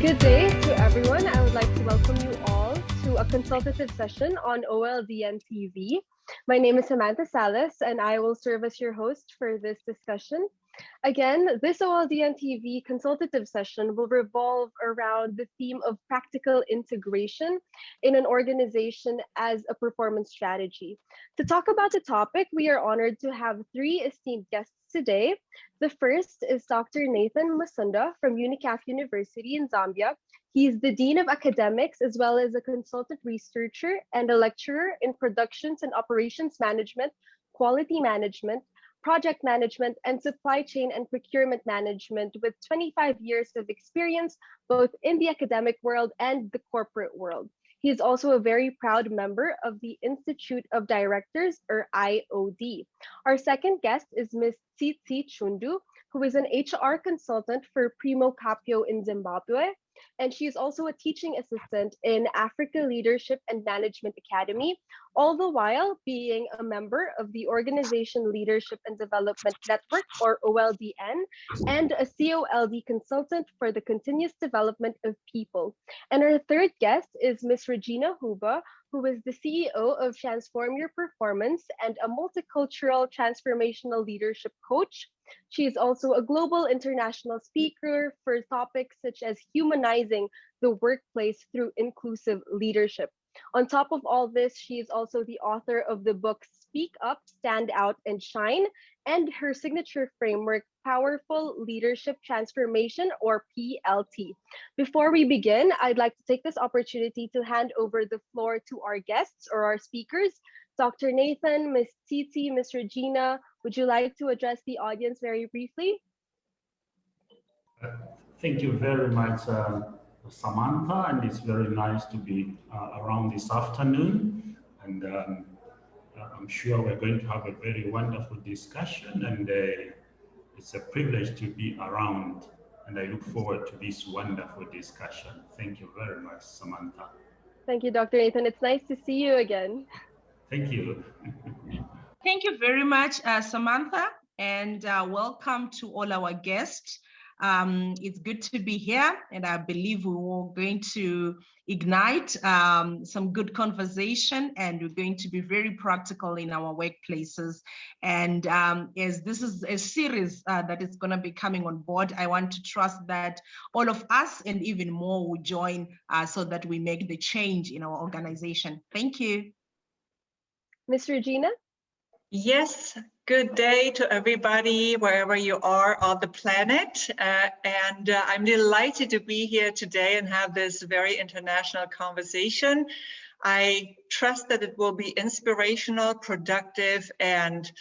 Good day to everyone. I would like to welcome you all to a consultative session on OLDN TV. My name is Samantha Salas, and I will serve as your host for this discussion. Again, this OLDN TV consultative session will revolve around the theme of practical integration in an organization as a performance strategy. To talk about the topic, we are honored to have three esteemed guests today. The first is Dr. Nathan Musunda from Unicaf University in Zambia. He is the Dean of Academics as well as a consultant researcher and a lecturer in productions and operations management, quality management, project management, and supply chain and procurement management with 25 years of experience both in the academic world and the corporate world. He is also a very proud member of the Institute of Directors, or IOD. Our second guest is Ms. Tsitsi Chundu, who is an HR consultant for Primo Capio in Zimbabwe. And she is also a teaching assistant in Africa Leadership and Management Academy, all the while being a member of the Organization Leadership and Development Network, or OLDN, and a COLD consultant for the continuous development of people. And our third guest is Ms. Regina Huba, who is the CEO of Transform Your Performance and a multicultural transformational leadership coach. She is also a global international speaker for topics such as humanizing the workplace through inclusive leadership. On top of all this, she is also the author of the book Speak Up, Stand Out, and Shine, and her signature framework, Powerful Leadership Transformation, or PLT. Before we begin, I'd like to take this opportunity to hand over the floor to our guests or our speakers. Dr. Nathan, Ms. Tsitsi, Ms. Regina, would you like to address the audience very briefly? Thank you very much, Samantha, and it's very nice to be around this afternoon. And I'm sure we're going to have a very wonderful discussion, and it's a privilege to be around, and I look forward to this wonderful discussion. Thank you very much, Samantha. Thank you, Dr. Nathan. It's nice to see you again. Thank you. Thank you very much, Samantha, and welcome to all our guests. It's good to be here, and I believe we're going to ignite some good conversation, and we're going to be very practical in our workplaces. And as this is a series that is going to be coming on board, I want to trust that all of us and even more will join so that we make the change in our organization. Thank you. Ms. Regina? Yes, good day to everybody, wherever you are on the planet. I'm delighted to be here today and have this very international conversation. I trust that it will be inspirational, productive, and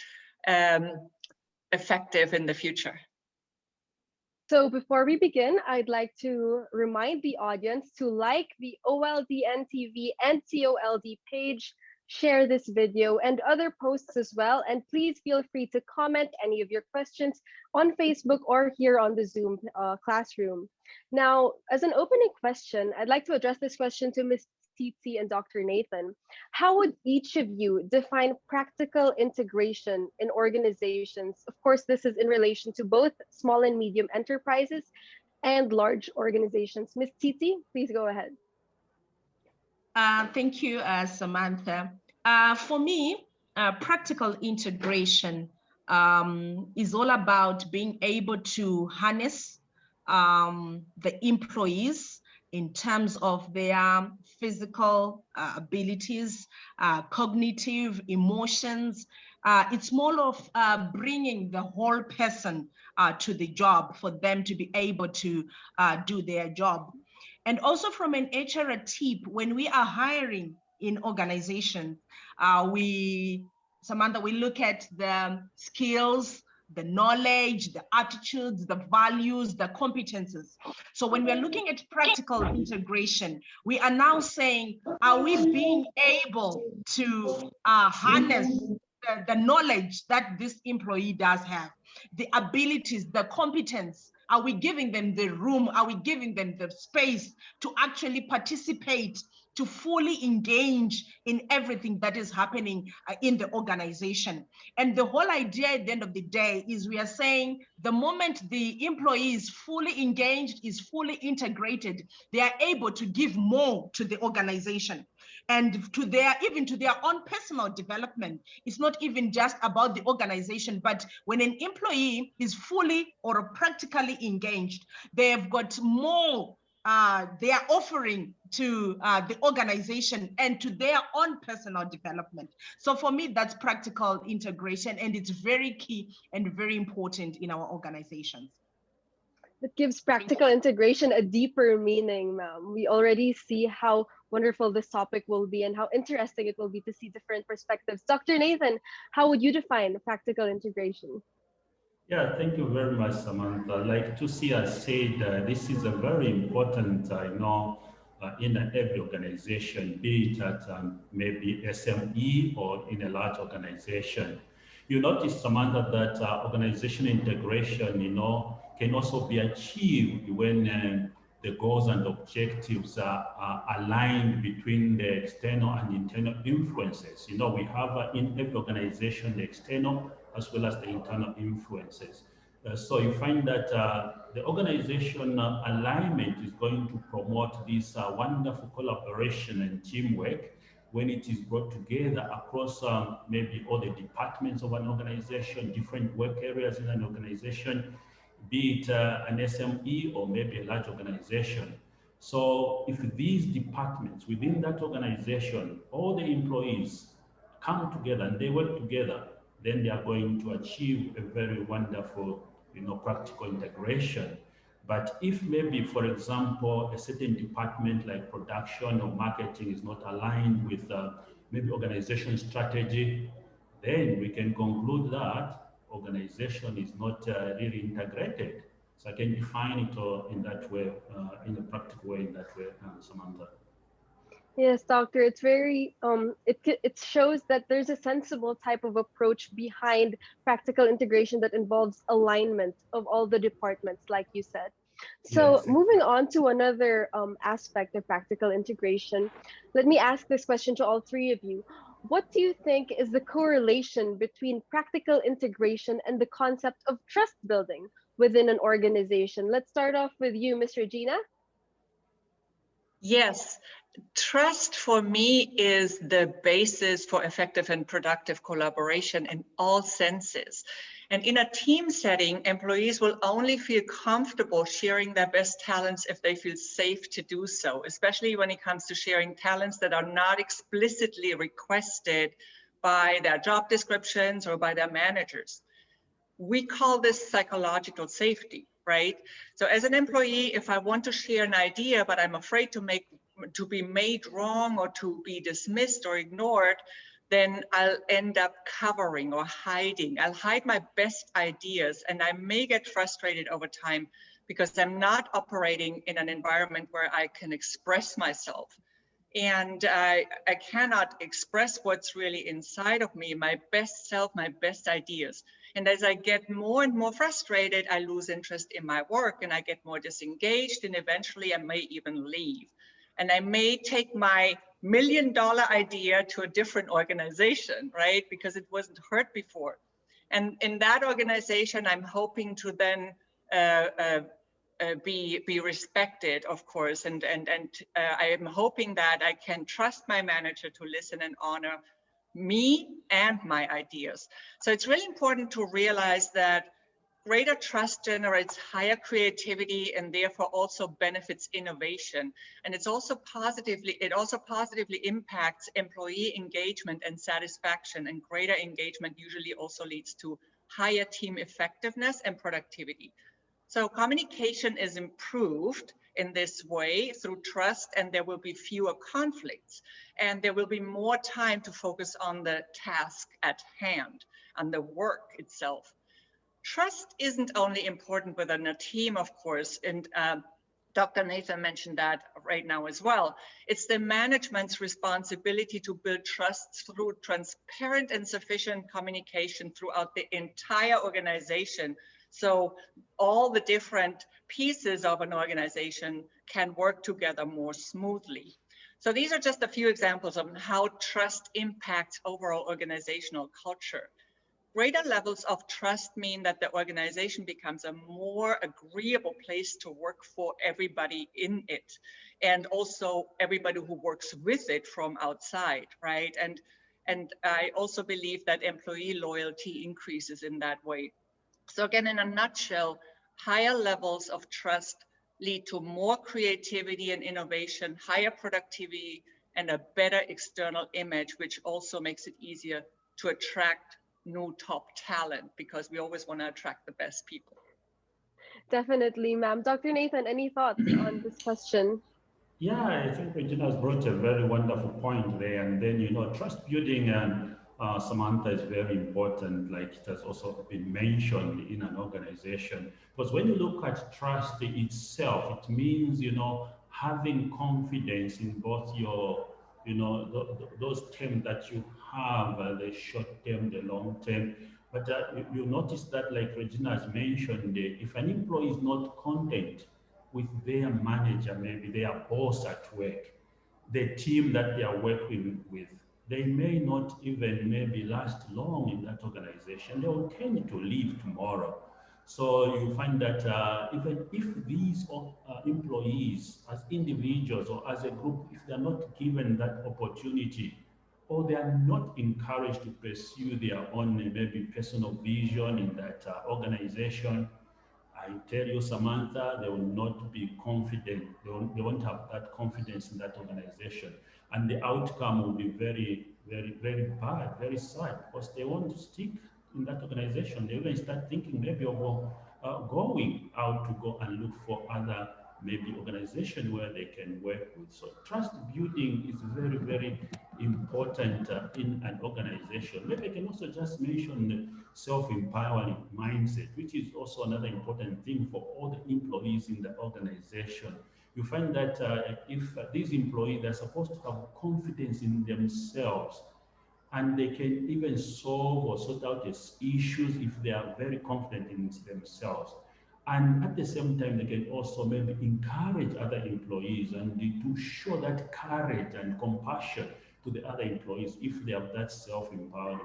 effective in the future. So before we begin, I'd like to remind the audience to like the OLDN TV and COLD page, share this video and other posts as well, and please feel free to comment any of your questions on Facebook or here on the Zoom classroom. Now, as an opening question, I'd like to address this question to Ms. Tsitsi and Dr. Nathan. How would each of you define practical integration in organizations? Of course, this is in relation to both small and medium enterprises and large organizations. Ms. Tsitsi, please go ahead. Thank you, Samantha. For me, practical integration is all about being able to harness the employees in terms of their physical abilities, cognitive, emotions. It's more of bringing the whole person to the job for them to be able to do their job. And also from an HR tip, when we are hiring in organizations, Samantha, we look at the skills, the knowledge, the attitudes, the values, the competences. So when we're looking at practical integration, we are now saying, are we being able to harness the knowledge that this employee does have, the abilities, the competence? Are we giving them the room? Are we giving them the space to actually participate to fully engage in everything that is happening in the organization. And the whole idea at the end of the day is we are saying the moment the employee is fully engaged, is fully integrated, they are able to give more to the organization and to even to their own personal development. It's not even just about the organization, but when an employee is fully or practically engaged, they've got more they are offering to the organization and to their own personal development. So for me, that's practical integration, and it's very key and very important in our organizations. It gives practical integration a deeper meaning, ma'am. We already see how wonderful this topic will be and how interesting it will be to see different perspectives. Dr. Nathan, how would you define practical integration? Yeah, thank you very much, Samantha. Like Tusia said, this is a very important, in every organization, be it at maybe SME or in a large organization. You notice, Samantha, that organization integration, can also be achieved when the goals and objectives are aligned between the external and internal influences. We have in every organization the external as well as the internal influences. So you find that the organization alignment is going to promote this wonderful collaboration and teamwork when it is brought together across maybe all the departments of an organization, different work areas in an organization, be it an SME or maybe a large organization. So if these departments within that organization, all the employees come together and they work together, then they are going to achieve a very wonderful, practical integration. But if maybe, for example, a certain department like production or marketing is not aligned with maybe organization strategy, then we can conclude that organization is not really integrated. So I can define it in that way, in a practical way, in that way, Samantha. Yes, doctor, it's very it shows that there's a sensible type of approach behind practical integration that involves alignment of all the departments, like you said. So Yes. moving on to another aspect of practical integration, let me ask this question to all three of you. What do you think is the correlation between practical integration and the concept of trust building within an organization? Let's start off with you, Ms. Regina. Yes, trust for me is the basis for effective and productive collaboration in all senses. And in a team setting, employees will only feel comfortable sharing their best talents if they feel safe to do so, especially when it comes to sharing talents that are not explicitly requested by their job descriptions or by their managers. We call this psychological safety, right? So as an employee, if I want to share an idea, but I'm afraid to be made wrong or to be dismissed or ignored, then I'll end up covering or hiding. I'll hide my best ideas, and I may get frustrated over time because I'm not operating in an environment where I can express myself. And I cannot express what's really inside of me, my best self, my best ideas. And as I get more and more frustrated, I lose interest in my work and I get more disengaged, and eventually I may even leave. And I may take my $1 million idea to a different organization, right? Because it wasn't heard before. And in that organization, I'm hoping to then be respected, of course, and I am hoping that I can trust my manager to listen and honor me and my ideas. So it's really important to realize that greater trust generates higher creativity and therefore also benefits innovation. And it also positively impacts employee engagement and satisfaction, and greater engagement usually also leads to higher team effectiveness and productivity. So communication is improved in this way through trust, and there will be fewer conflicts, and there will be more time to focus on the task at hand and the work itself. Trust isn't only important within a team, of course, and Dr. Nathan mentioned that right now as well. It's the management's responsibility to build trust through transparent and sufficient communication throughout the entire organization, so all the different pieces of an organization can work together more smoothly. So these are just a few examples of how trust impacts overall organizational culture. Greater levels of trust mean that the organization becomes a more agreeable place to work for everybody in it, and also everybody who works with it from outside, right? And I also believe that employee loyalty increases in that way. So again, in a nutshell, higher levels of trust lead to more creativity and innovation, higher productivity, and a better external image, which also makes it easier to attract new top talent, because we always want to attract the best people. Definitely, ma'am. Dr. Nathan, any thoughts on this question? Yeah, I think Regina has brought a very wonderful point there. And then, trust building, and Samantha, is very important, like it has also been mentioned in an organization. Because when you look at trust itself, it means, having confidence in both your, those terms that you have, the short term, the long term. But you notice that, like Regina has mentioned, if an employee is not content with their manager, maybe their boss at work, the team that they are working with, they may not even maybe last long in that organization. They will tend to leave tomorrow. So you find that even if these employees, as individuals or as a group, if they are not given that opportunity, or they are not encouraged to pursue their own maybe personal vision in that organization, I tell you, Samantha, they will not be confident. They won't have that confidence in that organization. And the outcome will be very, very, very bad, very sad, because they won't stick in that organization. They will start thinking maybe of going out to go and look for other maybe organization where they can work with. So trust building is very, very important in an organization. Maybe I can also just mention the self-empowering mindset, which is also another important thing for all the employees in the organization. You find that if these employees, they're supposed to have confidence in themselves, and they can even solve or sort out these issues if they are very confident in themselves. And at the same time, they can also maybe encourage other employees and to show that courage and compassion to the other employees if they have that self-empowering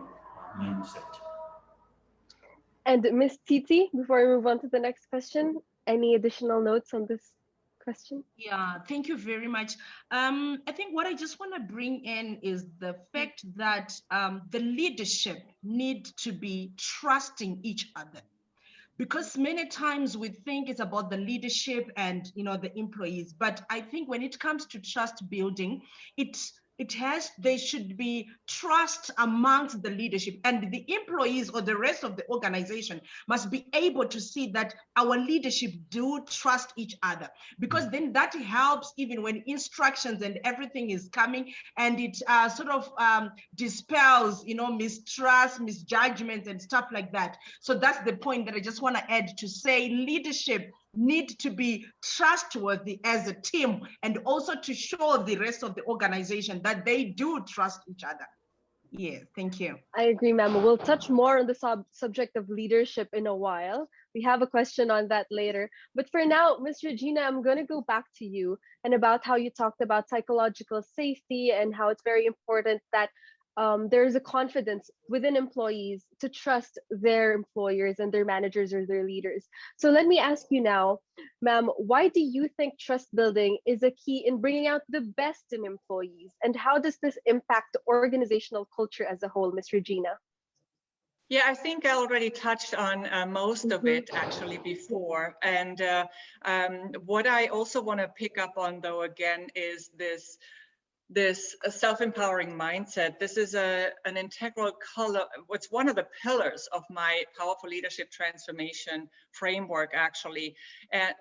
mindset. And Miss Titi, before we move on to the next question, any additional notes on this question? Yeah, thank you very much. I think what I just want to bring in is the fact that the leadership need to be trusting each other. Because many times we think it's about the leadership and the employees, but I think when it comes to trust building, there should be trust amongst the leadership, and the employees or the rest of the organization must be able to see that our leadership do trust each other, because then that helps even when instructions and everything is coming, and it sort of dispels mistrust, misjudgments and stuff like that. So that's the point that I just want to add, to say leadership need to be trustworthy as a team, and also to show the rest of the organization that they do trust each other. Yeah, thank you. I agree, ma'am. We'll touch more on the subject of leadership in a while. We have a question on that later. But for now, Ms. Regina, I'm going to go back to you and about how you talked about psychological safety and how it's very important that there's a confidence within employees to trust their employers and their managers or their leaders. So let me ask you now, ma'am, why do you think trust building is a key in bringing out the best in employees? And how does this impact the organizational culture as a whole, Ms. Regina? Yeah, I think I already touched on most of it actually before. And what I also want to pick up on, though, again, is this self-empowering mindset. This is an integral color. It's one of the pillars of my powerful leadership transformation framework, actually. And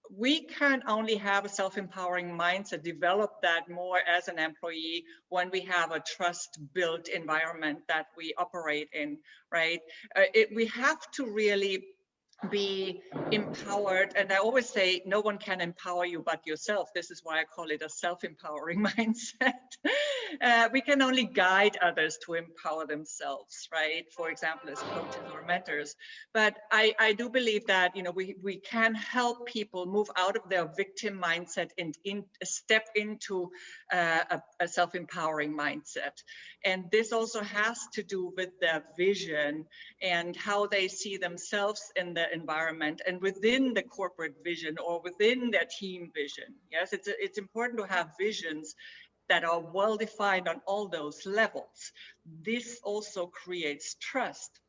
we can only have a self-empowering mindset, develop that more as an employee when we have a trust-built environment that we operate in, right? We have to really be empowered. And I always say, no one can empower you but yourself. This is why I call it a self-empowering mindset. We can only guide others to empower themselves, right? For example, as coaches or mentors. But I do believe that, you know, we can help people move out of their victim mindset and step into a self-empowering mindset. And this also has to do with their vision and how they see themselves in the environment and within the corporate vision or within their team vision. Yes, it's important to have visions that are well defined on all those levels. This also creates trust,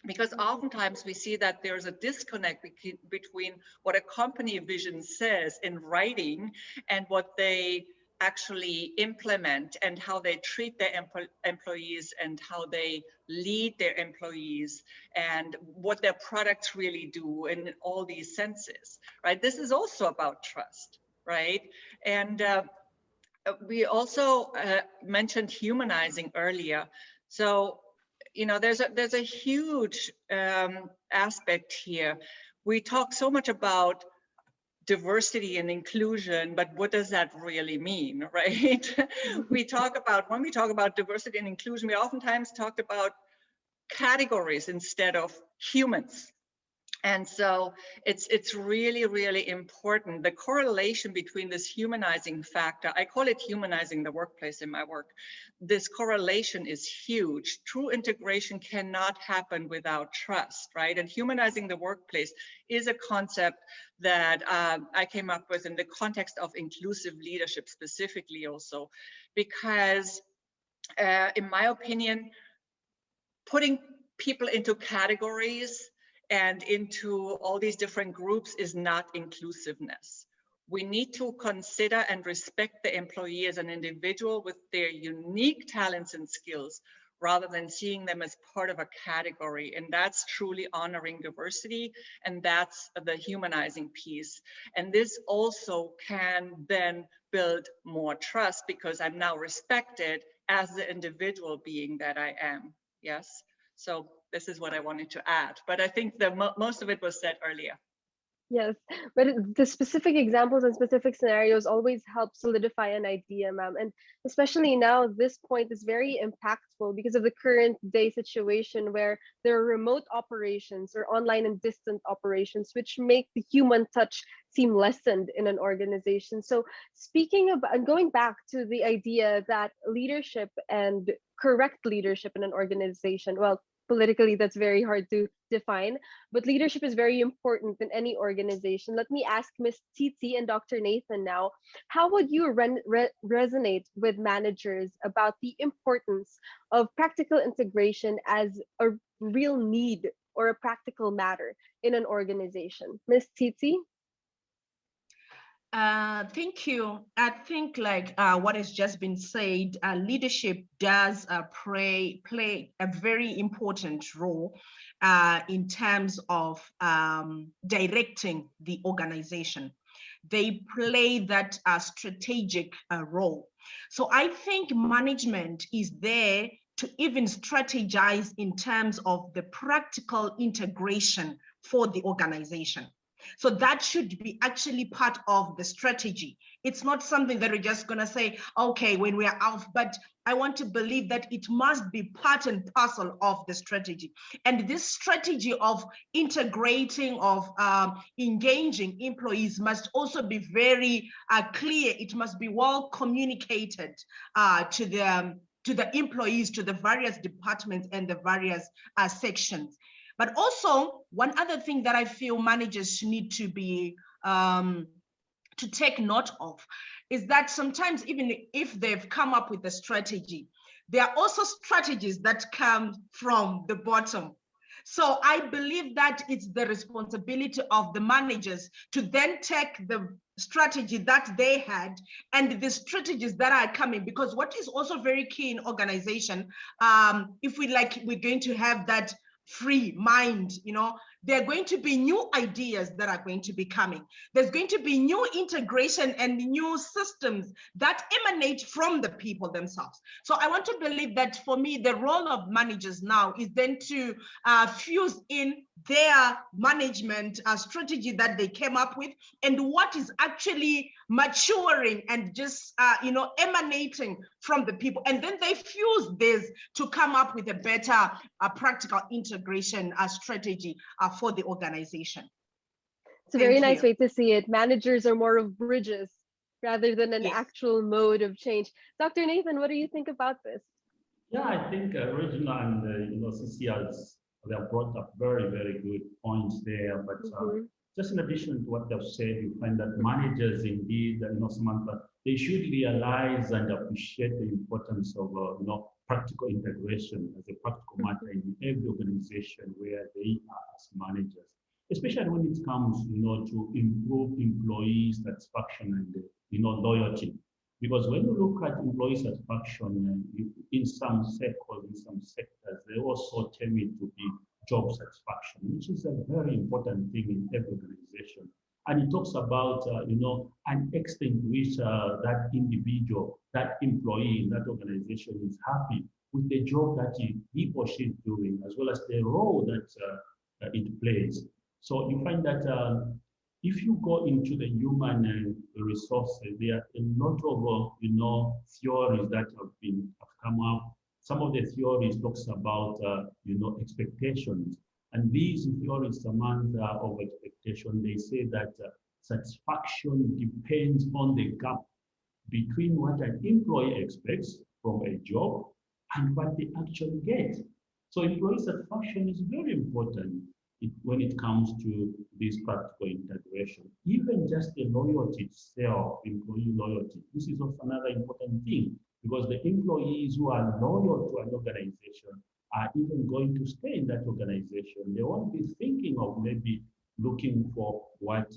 because oftentimes we see that there's a disconnect between what a company vision says in writing and what they actually implement, and how they treat their employees and how they lead their employees and what their products really do in all these senses, right? This is also about trust, right? And we also mentioned humanizing earlier. So, you know, there's a huge aspect here. We talk so much about diversity and inclusion, but what does that really mean, right? When we talk about diversity and inclusion, we oftentimes talk about categories instead of humans. And so it's really, really important. The correlation between this humanizing factor, I call it humanizing the workplace in my work. This correlation is huge. True integration cannot happen without trust, right? And humanizing the workplace is a concept that I came up with in the context of inclusive leadership specifically also, because in my opinion, putting people into categories and into all these different groups is not inclusiveness. We need to consider and respect the employee as an individual with their unique talents and skills, rather than seeing them as part of a category. And that's truly honoring diversity, and that's the humanizing piece. And this also can then build more trust, because I'm now respected as the individual being that I am. Yes. So this is what I wanted to add, but I think most of it was said earlier. Yes, but the specific examples and specific scenarios always help solidify an idea, ma'am. And especially now, this point is very impactful because of the current day situation where there are remote operations or online and distant operations, which make the human touch seem lessened in an organization. So speaking of, and going back to the idea that leadership and correct leadership in an organization, well, politically that's very hard to define, but leadership is very important in any organization. Let me ask Ms. Titi and Dr. Nathan now, how would you resonate with managers about the importance of practical integration as a real need or a practical matter in an organization? Ms. Titi? Thank you. I think like what has just been said, leadership does play a very important role in terms of directing the organization. They play that strategic role. So I think management is there to even strategize in terms of the practical integration for the organization. So that should be actually part of the strategy. It's not something that we're just going to say, okay, when we are out, but I want to believe that it must be part and parcel of the strategy. And this strategy of integrating, of engaging employees must also be very clear. It must be well communicated to the employees, to the various departments and the various sections. But also, one other thing that I feel managers need to be to take note of is that sometimes, even if they've come up with a strategy, there are also strategies that come from the bottom. So I believe that it's the responsibility of the managers to then take the strategy that they had and the strategies that are coming, because what is also very key in organization, if we're going to have that free mind, there are going to be new ideas that are going to be coming. There's going to be new integration and new systems that emanate from the people themselves. So I want to believe that for me, the role of managers now is then to fuse in their management strategy that they came up with and what is actually maturing and just emanating from the people, and then they fuse this to come up with a better practical integration strategy for the organization. It's a very nice way to see it. Managers are more of bridges rather than an actual mode of change. Dr. Nathan, what do you think about this? Yeah, I think Regina and Cecilia, they have brought up very, very good points there. But just in addition to what they've said, you find that managers indeed, Samantha, they should realize and appreciate the importance of practical integration as a practical matter in every organization where they are as managers, especially when it comes, to improve employee satisfaction and loyalty. Because when you look at employee satisfaction in some sectors, they also term it to be job satisfaction, which is a very important thing in every organization. And it talks about, an extent to which that individual, that employee in that organization is happy with the job that he or she is doing, as well as the role that it plays. So you find that if you go into the human resources, there are a lot of theories that have come up. Some of the theories talks about expectations, and these theories, Samantha, of expectation, they say that satisfaction depends on the gap between what an employee expects from a job and what they actually get. So employee satisfaction is very important when it comes to this practical integration. Even just the loyalty itself, employee loyalty, this is also another important thing, because the employees who are loyal to an organization are even going to stay in that organization. They won't be thinking of maybe looking for what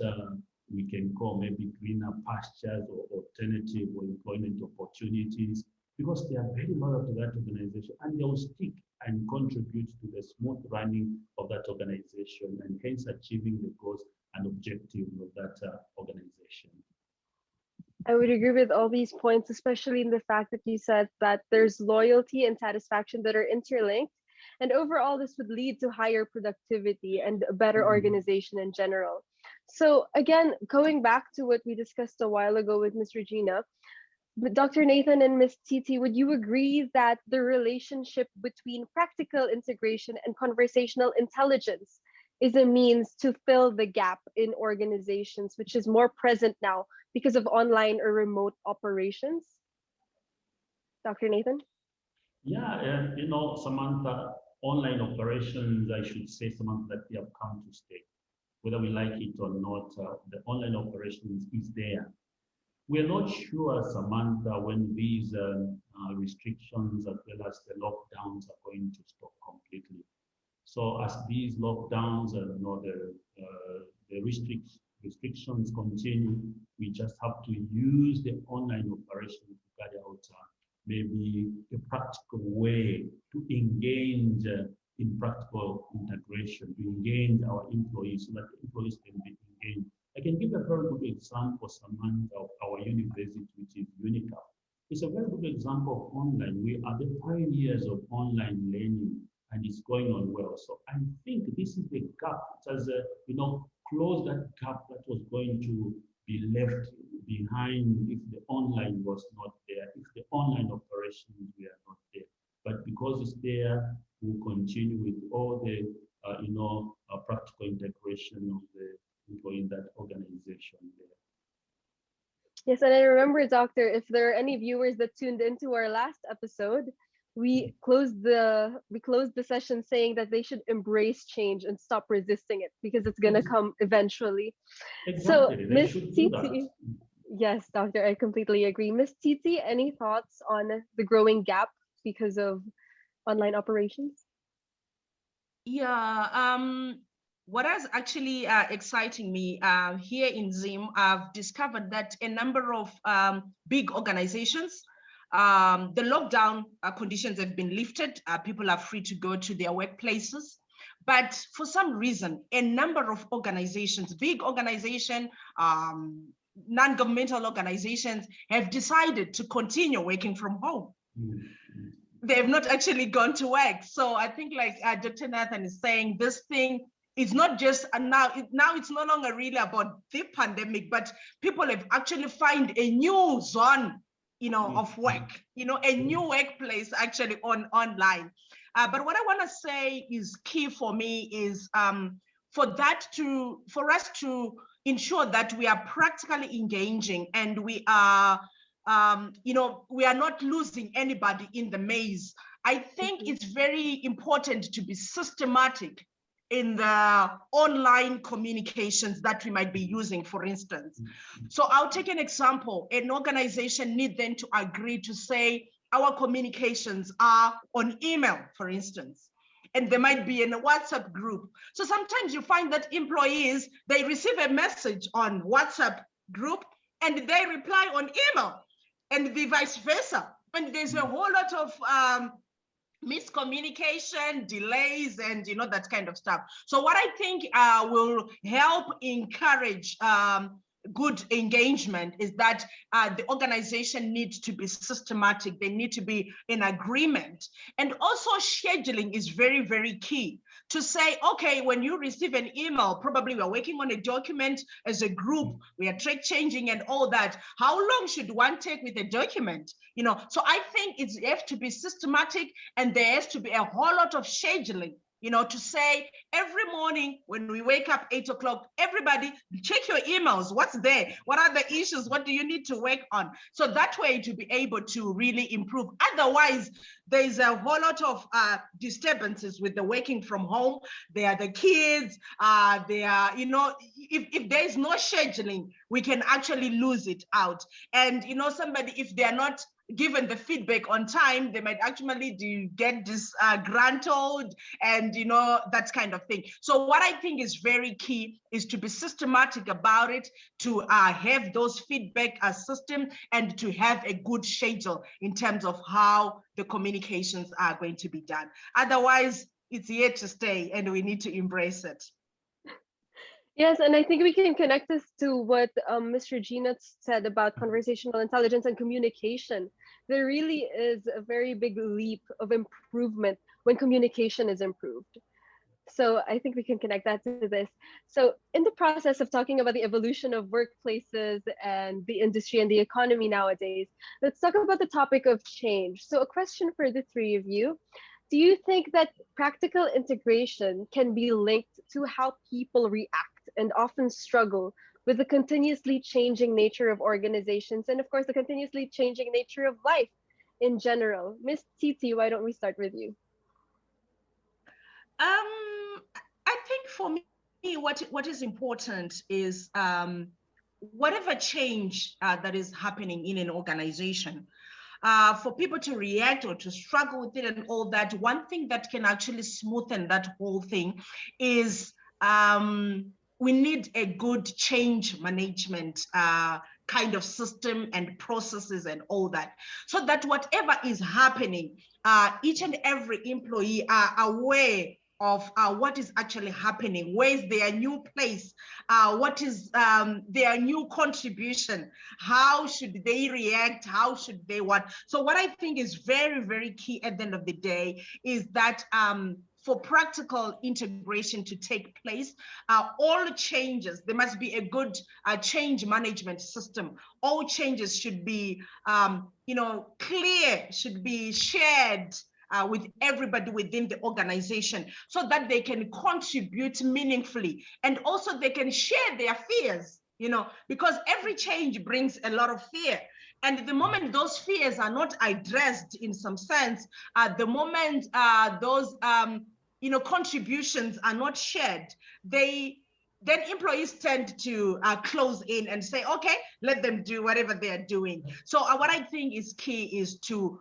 we can call maybe greener pastures or alternative or employment opportunities, because they are very loyal to that organization and they will stick and contribute to the smooth running of that organization and hence achieving the goals and objectives of that organization. I would agree with all these points, especially in the fact that you said that there's loyalty and satisfaction that are interlinked. And overall, this would lead to higher productivity and a better organization in general. So again, going back to what we discussed a while ago with Ms. Regina, Dr. Nathan and Ms. Titi, would you agree that the relationship between practical integration and conversational intelligence is a means to fill the gap in organizations, which is more present now because of online or remote operations? Dr. Nathan? Yeah, Samantha, online operations, I should say, Samantha, that they have come to stay. Whether we like it or not, the online operations is there. We're not sure, Samantha, when these restrictions as well as the lockdowns are going to stop completely. So as these lockdowns and the restrictions continue, we just have to use the online operation to carry out maybe a practical way to engage in practical integration, to engage our employees so that the employees can be engaged. I can give a very good example, Samantha, of our university, which is Unicaf. It's a very good example of online. We are the pioneers of online learning, and it's going on well. So I think this is the gap. It has, closed that gap that was going to be left behind if the online was not there, if the online operations were not there. But because it's there, we'll continue with all the, practical integration of the employee in that organization there. Yes, and I remember, Doctor, if there are any viewers that tuned into our last episode, we closed the session saying that they should embrace change and stop resisting it because it's gonna come eventually. Exactly. So, Ms. Titi, yes, Doctor, I completely agree. Ms. Titi, any thoughts on the growing gap because of online operations? Yeah, what is actually exciting me here in Zim, I've discovered that a number of big organizations, the lockdown conditions have been lifted. People are free to go to their workplaces, But for some reason, a number of organizations, big organizations, non-governmental organizations, have decided to continue working from home. They have not actually gone to work. So I think, like Dr. Nathan is saying, this thing is not just now it's no longer really about the pandemic, but people have actually found a new zone, of work, a new workplace actually online. But what I want to say is key for me is for us to ensure that we are practically engaging and we are we are not losing anybody in the maze. I think it's very important to be systematic in the online communications that we might be using, for instance. So I'll take an example. An organization need then to agree to say our communications are on email, for instance, and they might be in a WhatsApp group. So sometimes you find that employees, they receive a message on WhatsApp group and they reply on email, and the vice versa. And there's a whole lot of miscommunication, delays, and that kind of stuff. So what I think will help encourage good engagement is that the organization needs to be systematic. They need to be in agreement. And also scheduling is very, very key. To say, okay, when you receive an email, probably we're working on a document as a group, we are track changing and all that. How long should one take with a document? So I think it's have to be systematic, and there has to be a whole lot of scheduling, to say every morning when we wake up 8 o'clock, everybody check your emails. What's there? What are the issues? What do you need to work on? So that way to be able to really improve. Otherwise, there's a whole lot of disturbances with the working from home. There are the kids, there are, if there's no scheduling, we can actually lose it out. And, somebody, if they're not given the feedback on time, they might actually get disgruntled and that kind of thing. So what I think is very key is to be systematic about it, to have those feedback system, and to have a good schedule in terms of how the communications are going to be done. Otherwise, it's here to stay and we need to embrace it. Yes, and I think we can connect this to what Ms. Regina said about conversational intelligence and communication. There really is a very big leap of improvement when communication is improved. So I think we can connect that to this. So in the process of talking about the evolution of workplaces and the industry and the economy nowadays, let's talk about the topic of change. So a question for the three of you. Do you think that practical integration can be linked to how people react and often struggle with the continuously changing nature of organizations and, of course, the continuously changing nature of life in general? Ms. Titi, why don't we start with you? I think for me, what is important is whatever change that is happening in an organization, for people to react or to struggle with it and all that, one thing that can actually smoothen that whole thing is we need a good change management kind of system and processes and all that, so that whatever is happening, each and every employee are aware of what is actually happening, where is their new place, what is their new contribution, how should they react, how should they what. So what I think is very, very key at the end of the day is that for practical integration to take place, all changes, there must be a good change management system. All changes should be clear, should be shared with everybody within the organization, so that they can contribute meaningfully, and also they can share their fears, because every change brings a lot of fear. And the moment those fears are not addressed in some sense, the moment those contributions are not shared, then employees tend to close in and say, okay, let them do whatever they're doing. So what I think is key is to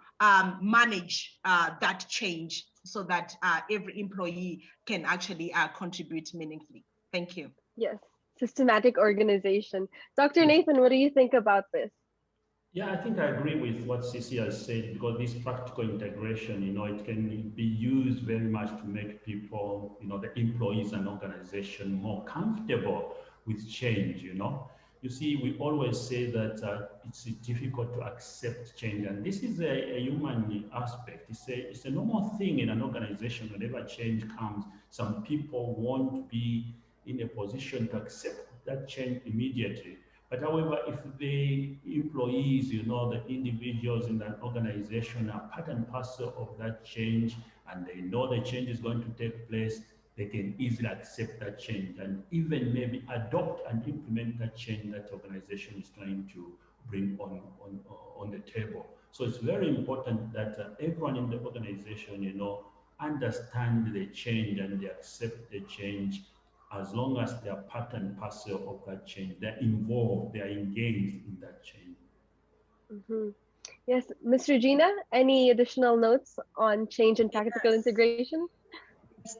manage that change, so that every employee can actually contribute meaningfully. Thank you. Yes, systematic organization. Dr. Nathan, what do you think about this? Yeah, I think I agree with what Cici has said because this practical integration, it can be used very much to make people, the employees and organization more comfortable with change. You see, we always say that it's difficult to accept change, and this is a human aspect. It's a normal thing in an organization. Whenever change comes, some people won't be in a position to accept that change immediately. But however, if the employees, the individuals in that organization are part and parcel of that change and they know the change is going to take place, they can easily accept that change and even maybe adopt and implement that change that organization is trying to bring on the table. So it's very important that everyone in the organization, understand the change and they accept the change as long as they are part and parcel of that change. They're involved, they are engaged in that change. Mhm. Yes, Ms. Regina, any additional notes on change and practical Yes. integration?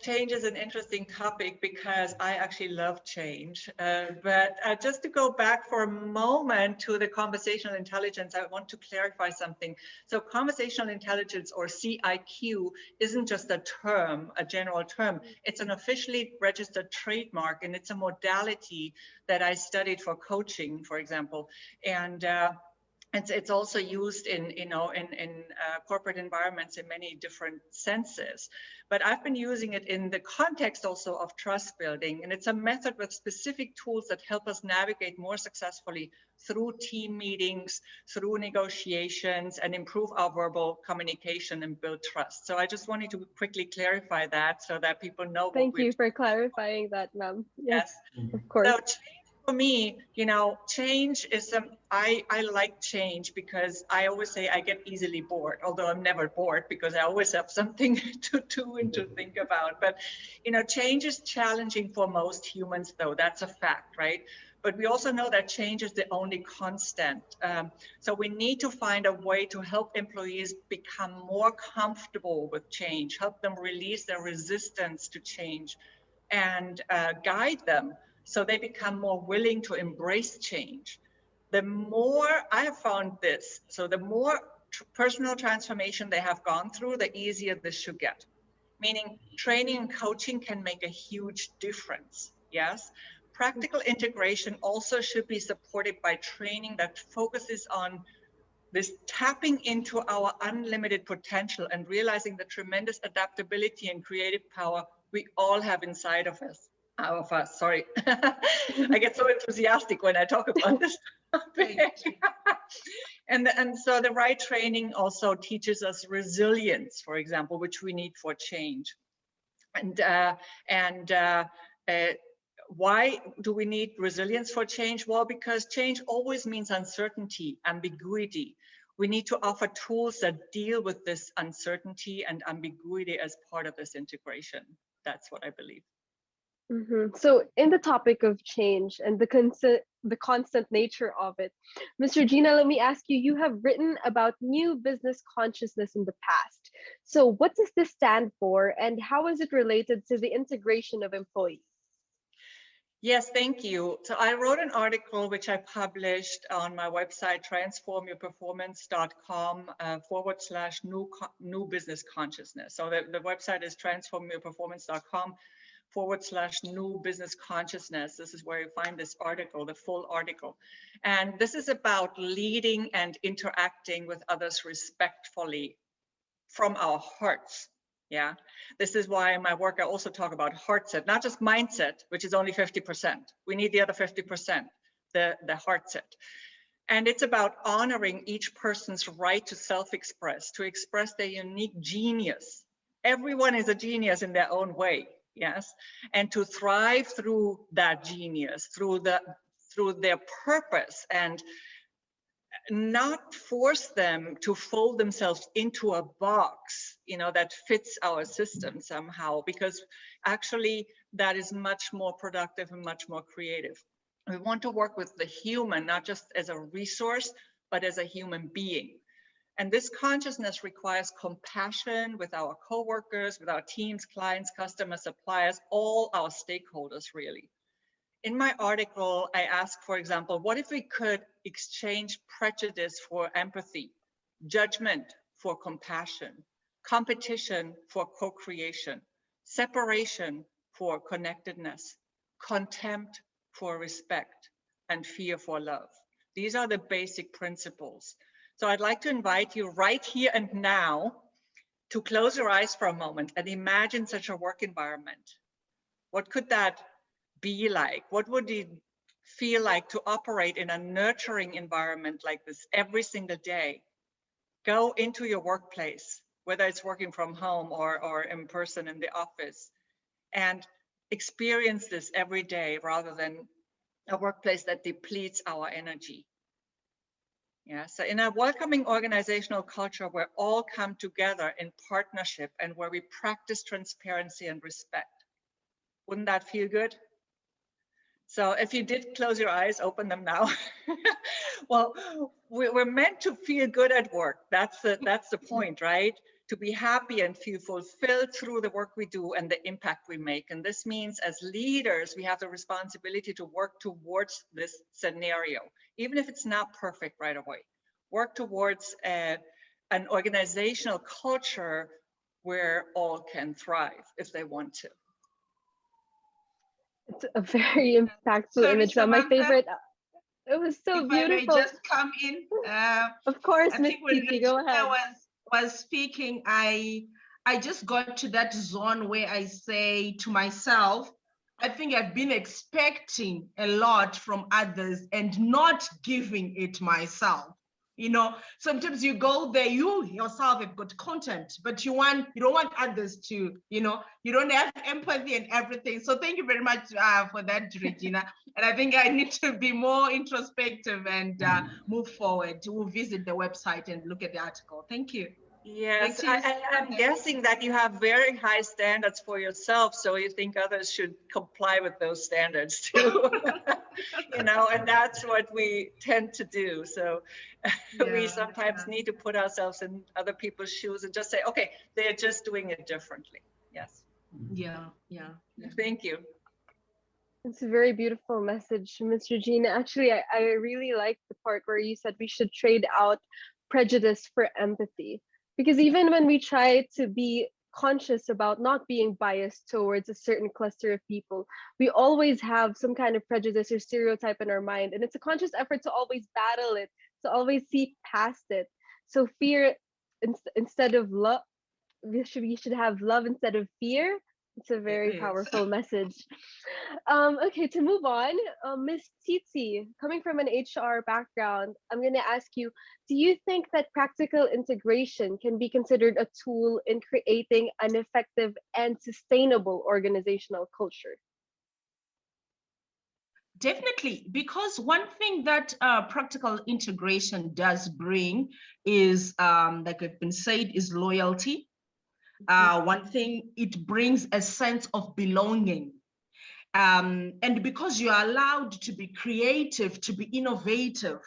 Change is an interesting topic because I actually love change. But just to go back for a moment to the conversational intelligence, I want to clarify something. So conversational intelligence, or CIQ, isn't just a term, a general term. It's an officially registered trademark, and it's a modality that I studied for coaching, for example. And it's also used in corporate environments in many different senses. But I've been using it in the context also of trust building, and it's a method with specific tools that help us navigate more successfully through team meetings, through negotiations, and improve our verbal communication and build trust. So I just wanted to quickly clarify that so that people know what Thank we're you for doing. clarifying that, ma'am. Yes, Yes. of course. So change for me, change is I like change because I always say I get easily bored, although I'm never bored because I always have something to do and to think about. But, change is challenging for most humans, though. That's a fact, right? But we also know that change is the only constant. So we need to find a way to help employees become more comfortable with change, help them release their resistance to change, and guide them so they become more willing to embrace change. The more I have found this, so the more personal transformation they have gone through, the easier this should get. Meaning training and coaching can make a huge difference. Yes. Practical integration also should be supported by training that focuses on this tapping into our unlimited potential and realizing the tremendous adaptability and creative power we all have inside of us. Sorry. I get so enthusiastic when I talk about this topic. And so the right training also teaches us resilience, for example, which we need for change. Why do we need resilience for change? Well, because change always means uncertainty, ambiguity. We need to offer tools that deal with this uncertainty and ambiguity as part of this integration. That's what I believe. So, in the topic of change and the constant nature of it, Ms. Regina, let me ask you, you have written about new business consciousness in the past. So, what does this stand for, and how is it related to the integration of employees? Yes, thank you. So I wrote an article which I published on my website, transformyourperformance.com /new business consciousness. So the website is transformyourperformance.com /new business consciousness. This is where you find this article, the full article. And this is about leading and interacting with others respectfully from our hearts. Yeah, this is why in my work I also talk about heart set, not just mindset, which is only 50%. We need the other 50%, the heart set. And it's about honoring each person's right to self-express, to express their unique genius. Everyone is a genius in their own way, yes? And to thrive through that genius, through their purpose, and not force them to fold themselves into a box, that fits our system somehow, because actually that is much more productive and much more creative. We want to work with the human, not just as a resource, but as a human being. And this consciousness requires compassion with our coworkers, with our teams, clients, customers, suppliers, all our stakeholders, really. In my article, I asked, for example, what if we could exchange prejudice for empathy, judgment for compassion, competition for co-creation, separation for connectedness, contempt for respect, and fear for love? These are the basic principles. So I'd like to invite you right here and now to close your eyes for a moment and imagine such a work environment. What could that be like? What would it feel like to operate in a nurturing environment like this every single day? Go into your workplace, whether it's working from home or in person in the office, and experience this every day rather than a workplace that depletes our energy. Yeah, so in a welcoming organizational culture where all come together in partnership and where we practice transparency and respect, wouldn't that feel good? So if you did close your eyes, open them now. Well, we're meant to feel good at work. That's the point, right? To be happy and feel fulfilled through the work we do and the impact we make. And this means as leaders, we have the responsibility to work towards this scenario, even if it's not perfect right away. Work towards an organizational culture where all can thrive if they want to. It's a very impactful Sorry, image. My Samantha, favorite. It was so if beautiful. I may just come in. Of course, I Miss think when Titi, go ahead. was speaking, I just got to that zone where I say to myself, I think I've been expecting a lot from others and not giving it myself. You know, sometimes you go there, you yourself have got content, but you don't want others to, you know, you don't have empathy and everything. So thank you very much for that, Regina. And I think I need to be more introspective and move forward. We'll visit the website and look at the article. Thank you. Yes, I'm guessing that you have very high standards for yourself, so you think others should comply with those standards too. You know, and that's what we tend to do. So we sometimes need to put ourselves in other people's shoes and just say, okay, they're just doing it differently. Yes. Yeah. Thank you. It's a very beautiful message, Ms. Regina. Actually, I really like the part where you said we should trade out prejudice for empathy. Because even when we try to be conscious about not being biased towards a certain cluster of people, we always have some kind of prejudice or stereotype in our mind. And it's a conscious effort to always battle it, to always see past it. So fear instead of love, we should have love instead of fear. It's a very powerful message. Okay, to move on, Ms. Titi, coming from an HR background, I'm going to ask you, do you think that practical integration can be considered a tool in creating an effective and sustainable organizational culture? Definitely, because one thing that practical integration does bring is, like I've been said, is loyalty. One thing, it brings a sense of belonging. And because you are allowed to be creative, to be innovative,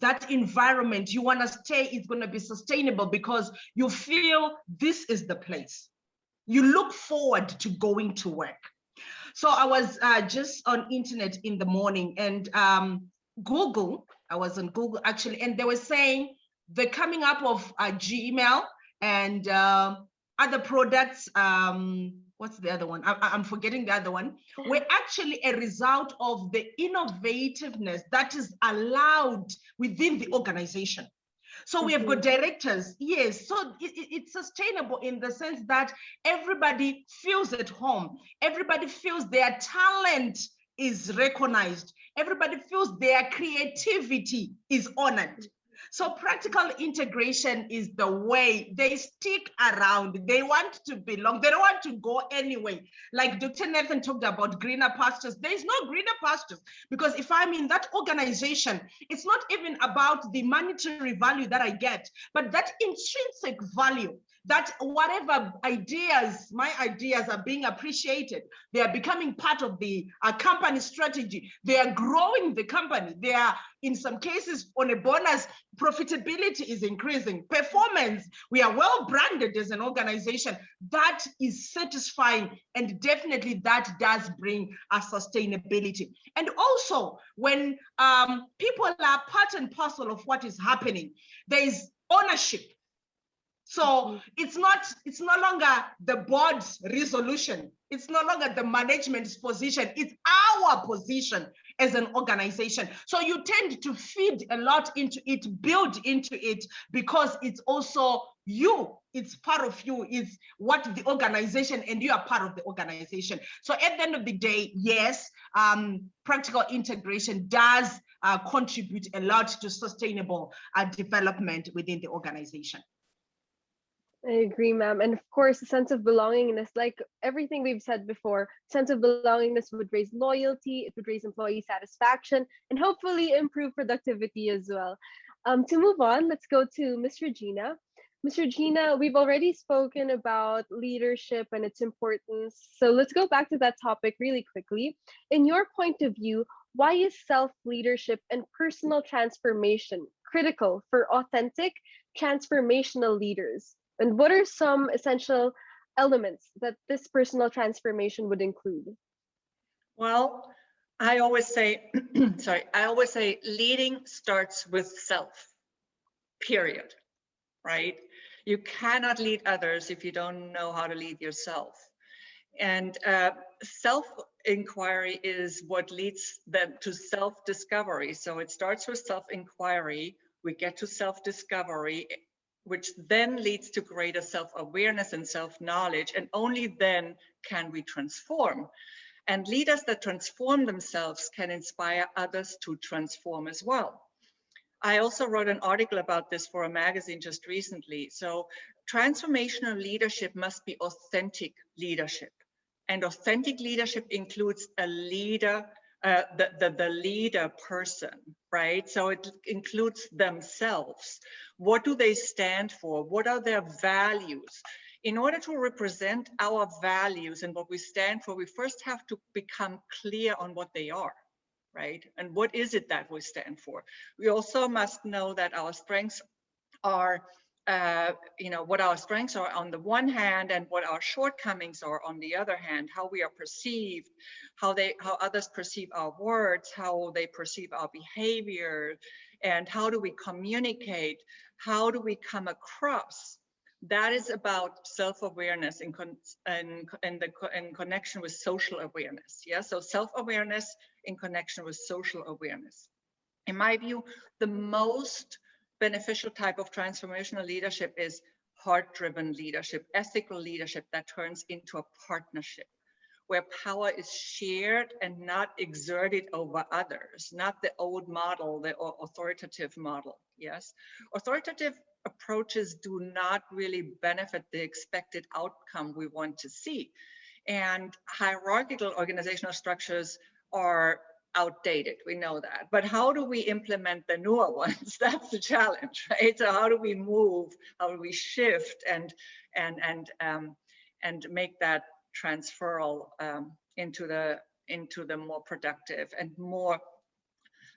that environment you want to stay is going to be sustainable because you feel this is the place. You look forward to going to work. So I was just on internet in the morning and Google, I was on Google actually, and they were saying the coming up of Gmail and other products, what's the other one? I'm forgetting the other one. We're actually a result of the innovativeness that is allowed within the organization. So we have got directors, yes. So it's sustainable in the sense that everybody feels at home. Everybody feels their talent is recognized. Everybody feels their creativity is honored. So practical integration is the way they stick around. They want to belong. They don't want to go anyway. Like Dr. Nathan talked about greener pastures. There is no greener pastures because if I'm in that organization, it's not even about the monetary value that I get, but that intrinsic value that whatever ideas, my ideas are being appreciated. They are becoming part of the company strategy. They are growing the company. They are, in some cases, on a bonus, profitability is increasing. Performance, we are well branded as an organization. That is satisfying, and definitely that does bring a sustainability. And also, when people are part and parcel of what is happening, there is ownership. So it's no longer the board's resolution. It's no longer the management's position. It's our position as an organization. So you tend to feed a lot into it, build into it, because it's also you. It's part of you. It's what the organization, and you are part of the organization. So at the end of the day, yes, practical integration does contribute a lot to sustainable development within the organization. I agree, ma'am. And of course, a sense of belongingness, like everything we've said before, sense of belongingness would raise loyalty, it would raise employee satisfaction, and hopefully improve productivity as well. To move on, let's go to Ms. Regina. Ms. Regina, we've already spoken about leadership and its importance. So let's go back to that topic really quickly. In your point of view, why is self-leadership and personal transformation critical for authentic, transformational leaders? And what are some essential elements that this personal transformation would include? Well, I always say, leading starts with self, period, right? You cannot lead others if you don't know how to lead yourself. And self-inquiry is what leads them to self-discovery. So it starts with self-inquiry, we get to self-discovery, which then leads to greater self-awareness and self-knowledge, and only then can we transform. And leaders that transform themselves can inspire others to transform as well. I also wrote an article about this for a magazine just recently. So transformational leadership must be authentic leadership. And authentic leadership includes a leader, the leader person, right? So it includes themselves. What do they stand for? What are their values? In order to represent our values and what we stand for, we first have to become clear on what they are, right? And what is it that we stand for? We also must know that our strengths are what our strengths are on the one hand, and what our shortcomings are on the other hand, how we are perceived, how others perceive our words, how they perceive our behavior, and how do we communicate, how do we come across. That is about self-awareness in connection with social awareness. Yeah, so self-awareness in connection with social awareness. In my view, the most beneficial type of transformational leadership is heart-driven leadership, ethical leadership that turns into a partnership, where power is shared and not exerted over others, not the old model, the authoritative model. Yes, authoritative approaches do not really benefit the expected outcome we want to see. And hierarchical organizational structures are outdated, we know that. But how do we implement the newer ones? That's the challenge, right? So how do we move? How do we shift and make that transferal into the more productive and more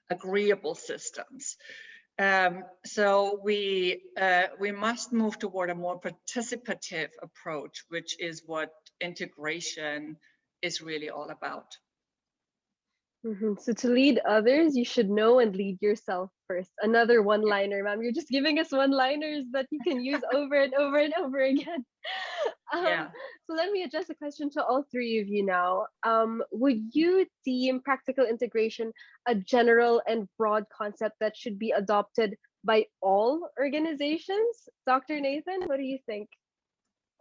agreeable systems? So we must move toward a more participative approach, which is what integration is really all about. So to lead others, you should know and lead yourself first. Another one-liner, ma'am. You're just giving us one-liners that you can use over and over and over again. Yeah. So let me address the question to all three of you now. Would you deem practical integration a general and broad concept that should be adopted by all organizations? Dr. Nathan, what do you think?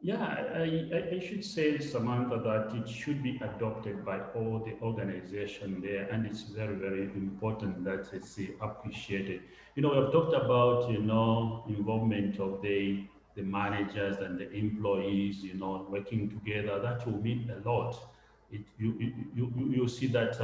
Yeah, I should say, Samantha, that it should be adopted by all the organization there, and it's very, very important that it's appreciated. We've talked about, involvement of the managers and the employees, working together. That will mean a lot. You see that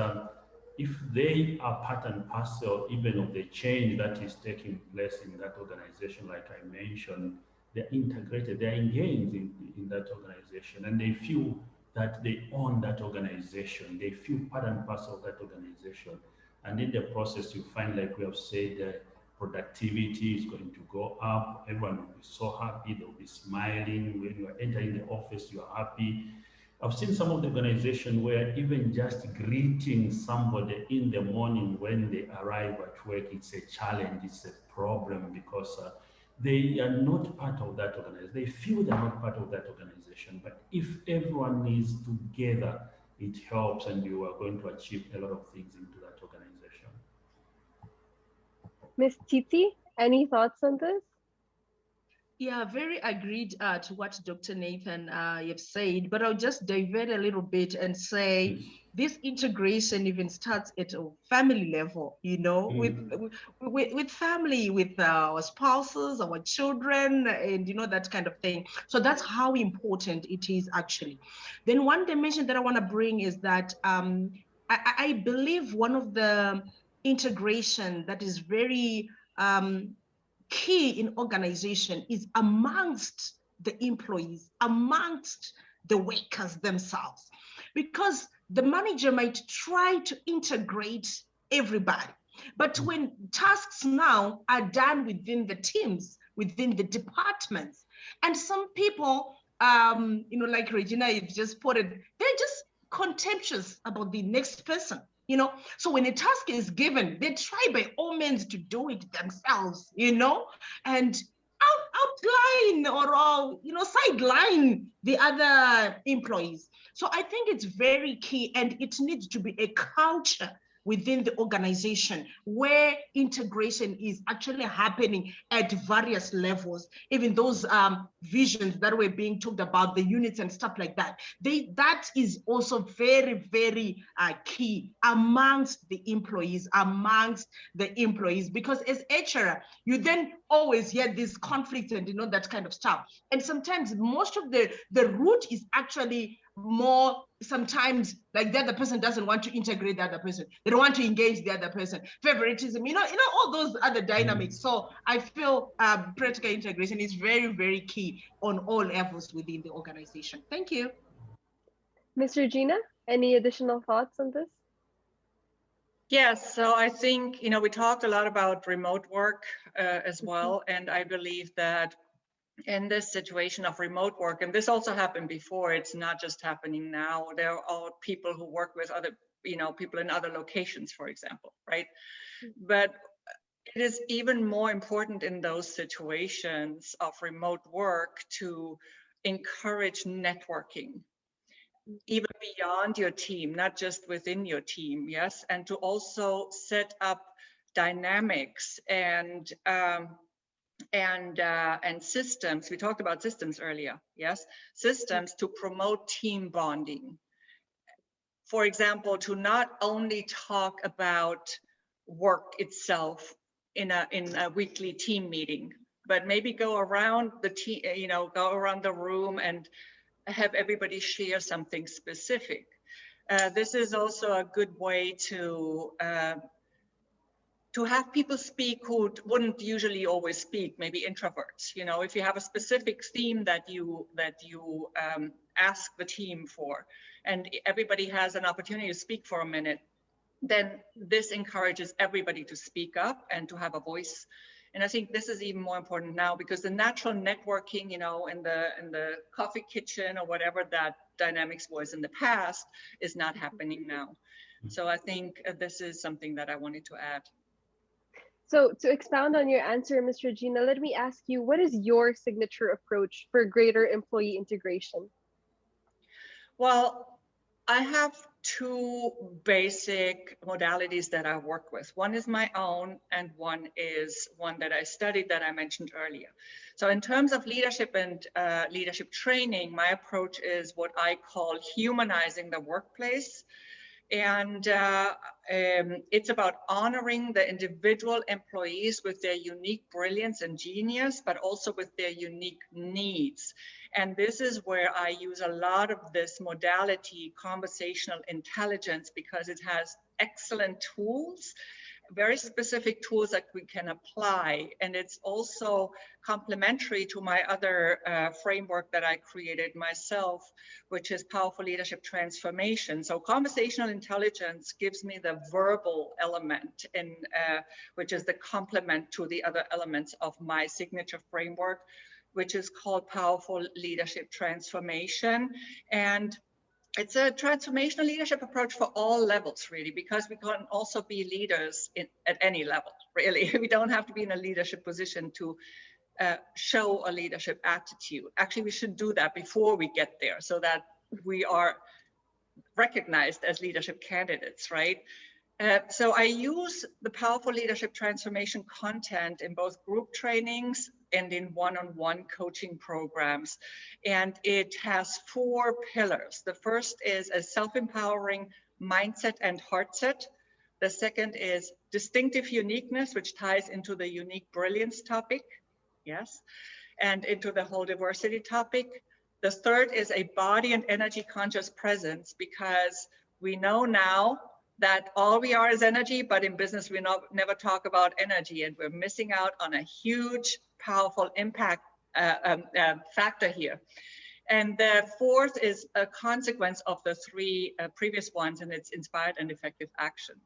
if they are part and parcel even of the change that is taking place in that organization, like I mentioned, they're integrated, they're engaged in that organization, and they feel that they own that organization. They feel part and parcel of that organization. And in the process, you find, like we have said, productivity is going to go up. Everyone will be so happy. They'll be smiling. When you are entering the office, you are happy. I've seen some of the organization where even just greeting somebody in the morning when they arrive at work, it's a challenge, it's a problem, because they are not part of that organization. They feel they're not part of that organization. But if everyone is together, it helps, and you are going to achieve a lot of things into that organization. Miss Titi, any thoughts on this? Yeah, very agreed to what Dr. Nathan you've said, but I'll just divert a little bit and say Yes. this integration even starts at a family level, you know, with family, with our spouses, our children, and you know, that kind of thing. So that's how important it is actually. Then one dimension that I want to bring is that I believe one of the integration that is very key in organization is amongst the employees, amongst the workers themselves, because the manager might try to integrate everybody. But when tasks now are done within the teams, within the departments, and some people, you know, like Regina, you've just put it, they're just contemptuous about the next person. You know, so when a task is given, they try by all means to do it themselves, you know, and outline or you know, sideline the other employees. So I think it's very key, and it needs to be a culture within the organization where integration is actually happening at various levels, even those visions that were being talked about, the units and stuff like that. That is also very, very key amongst the employees, because as HR, you then always hear these conflicts and you know, that kind of stuff. And sometimes most of the root is actually more, sometimes like the other person doesn't want to integrate the other person, they don't want to engage the other person, favoritism, you know, all those other dynamics. So I feel practical integration is very, very key on all levels within the organization. Thank you. Ms. Regina, any additional thoughts on this? Yes, so I think, you know, we talked a lot about remote work as well, and I believe that in this situation of remote work, and this also happened before, it's not just happening now, there are people who work with other, you know, people in other locations, for example, right? But it is even more important in those situations of remote work to encourage networking, even beyond your team, not just within your team, yes? And to also set up dynamics and systems. We talked about systems earlier, yes? Systems to promote team bonding. For example, to not only talk about work itself in a weekly team meeting, but maybe go around the team, you know, go around the room and have everybody share something specific. This is also a good way to have people speak who wouldn't usually always speak, maybe introverts. You know, if you have a specific theme that you ask the team for, and everybody has an opportunity to speak for a minute, then this encourages everybody to speak up and to have a voice. And I think this is even more important now, because the natural networking, you know, in the coffee kitchen or whatever that dynamics was in the past is not happening now. So I think this is something that I wanted to add. So to expound on your answer, Ms. Regina, let me ask you, what is your signature approach for greater employee integration? Well, I have two basic modalities that I work with. One is my own, and one is one that I studied that I mentioned earlier. So in terms of leadership and leadership training, my approach is what I call humanizing the workplace. And it's about honoring the individual employees with their unique brilliance and genius, but also with their unique needs. And this is where I use a lot of this modality, conversational intelligence, because it has excellent tools very specific tools that we can apply. And it's also complementary to my other framework that I created myself, which is powerful leadership transformation. So conversational intelligence gives me the verbal element, in, which is the complement to the other elements of my signature framework, which is called powerful leadership transformation. And it's a transformational leadership approach for all levels, really, because we can also be leaders at any level, really. We don't have to be in a leadership position to show a leadership attitude. Actually, we should do that before we get there so that we are recognized as leadership candidates, right? So I use the powerful leadership transformation content in both group trainings and in one-on-one coaching programs. And it has 4 pillars. The first is a self-empowering mindset and heart set. The second is distinctive uniqueness, which ties into the unique brilliance topic, yes, and into the whole diversity topic. The third is a body and energy conscious presence, because we know now that all we are is energy, but in business we never talk about energy, and we're missing out on a huge, powerful impact factor here. And the fourth is a consequence of the 3 previous ones, and it's inspired and effective action.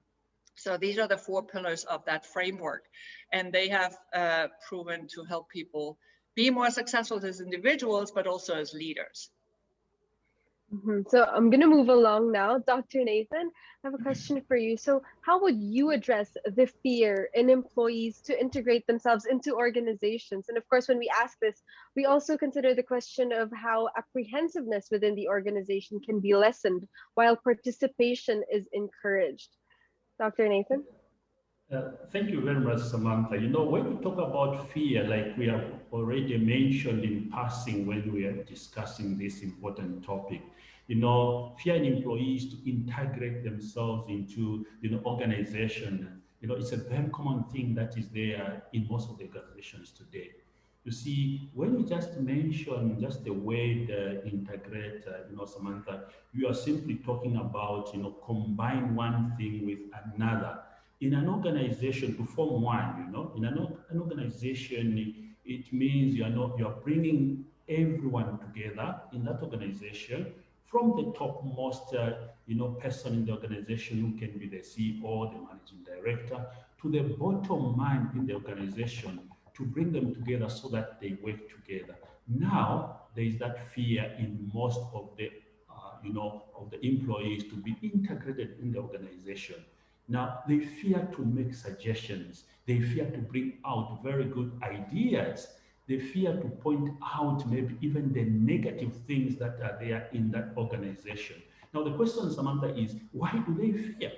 So these are the 4 pillars of that framework, and they have proven to help people be more successful as individuals, but also as leaders. So I'm going to move along now. Dr. Nathan, I have a question for you. So how would you address the fear in employees to integrate themselves into organizations? And of course, when we ask this, we also consider the question of how apprehensiveness within the organization can be lessened while participation is encouraged. Dr. Nathan? Thank you very much, Samantha. You know, when we talk about fear, like we have already mentioned in passing when we are discussing this important topic, you know, fear in employees to integrate themselves into, you know, organization. You know, it's a very common thing that is there in most of the organizations today. You see, when you just mention just the word integrate, you know, Samantha, you are simply talking about, you know, combine one thing with another. In an organization, to form one, you know, in an organization, it means you're bringing everyone together in that organization, from the topmost, you know, person in the organization, who can be the CEO, the managing director, to the bottom man in the organization, to bring them together so that they work together. Now, there is that fear in most of the, you know, of the employees to be integrated in the organization. Now, they fear to make suggestions. They fear to bring out very good ideas. They fear to point out maybe even the negative things that are there in that organization. Now, the question, Samantha, is why do they fear?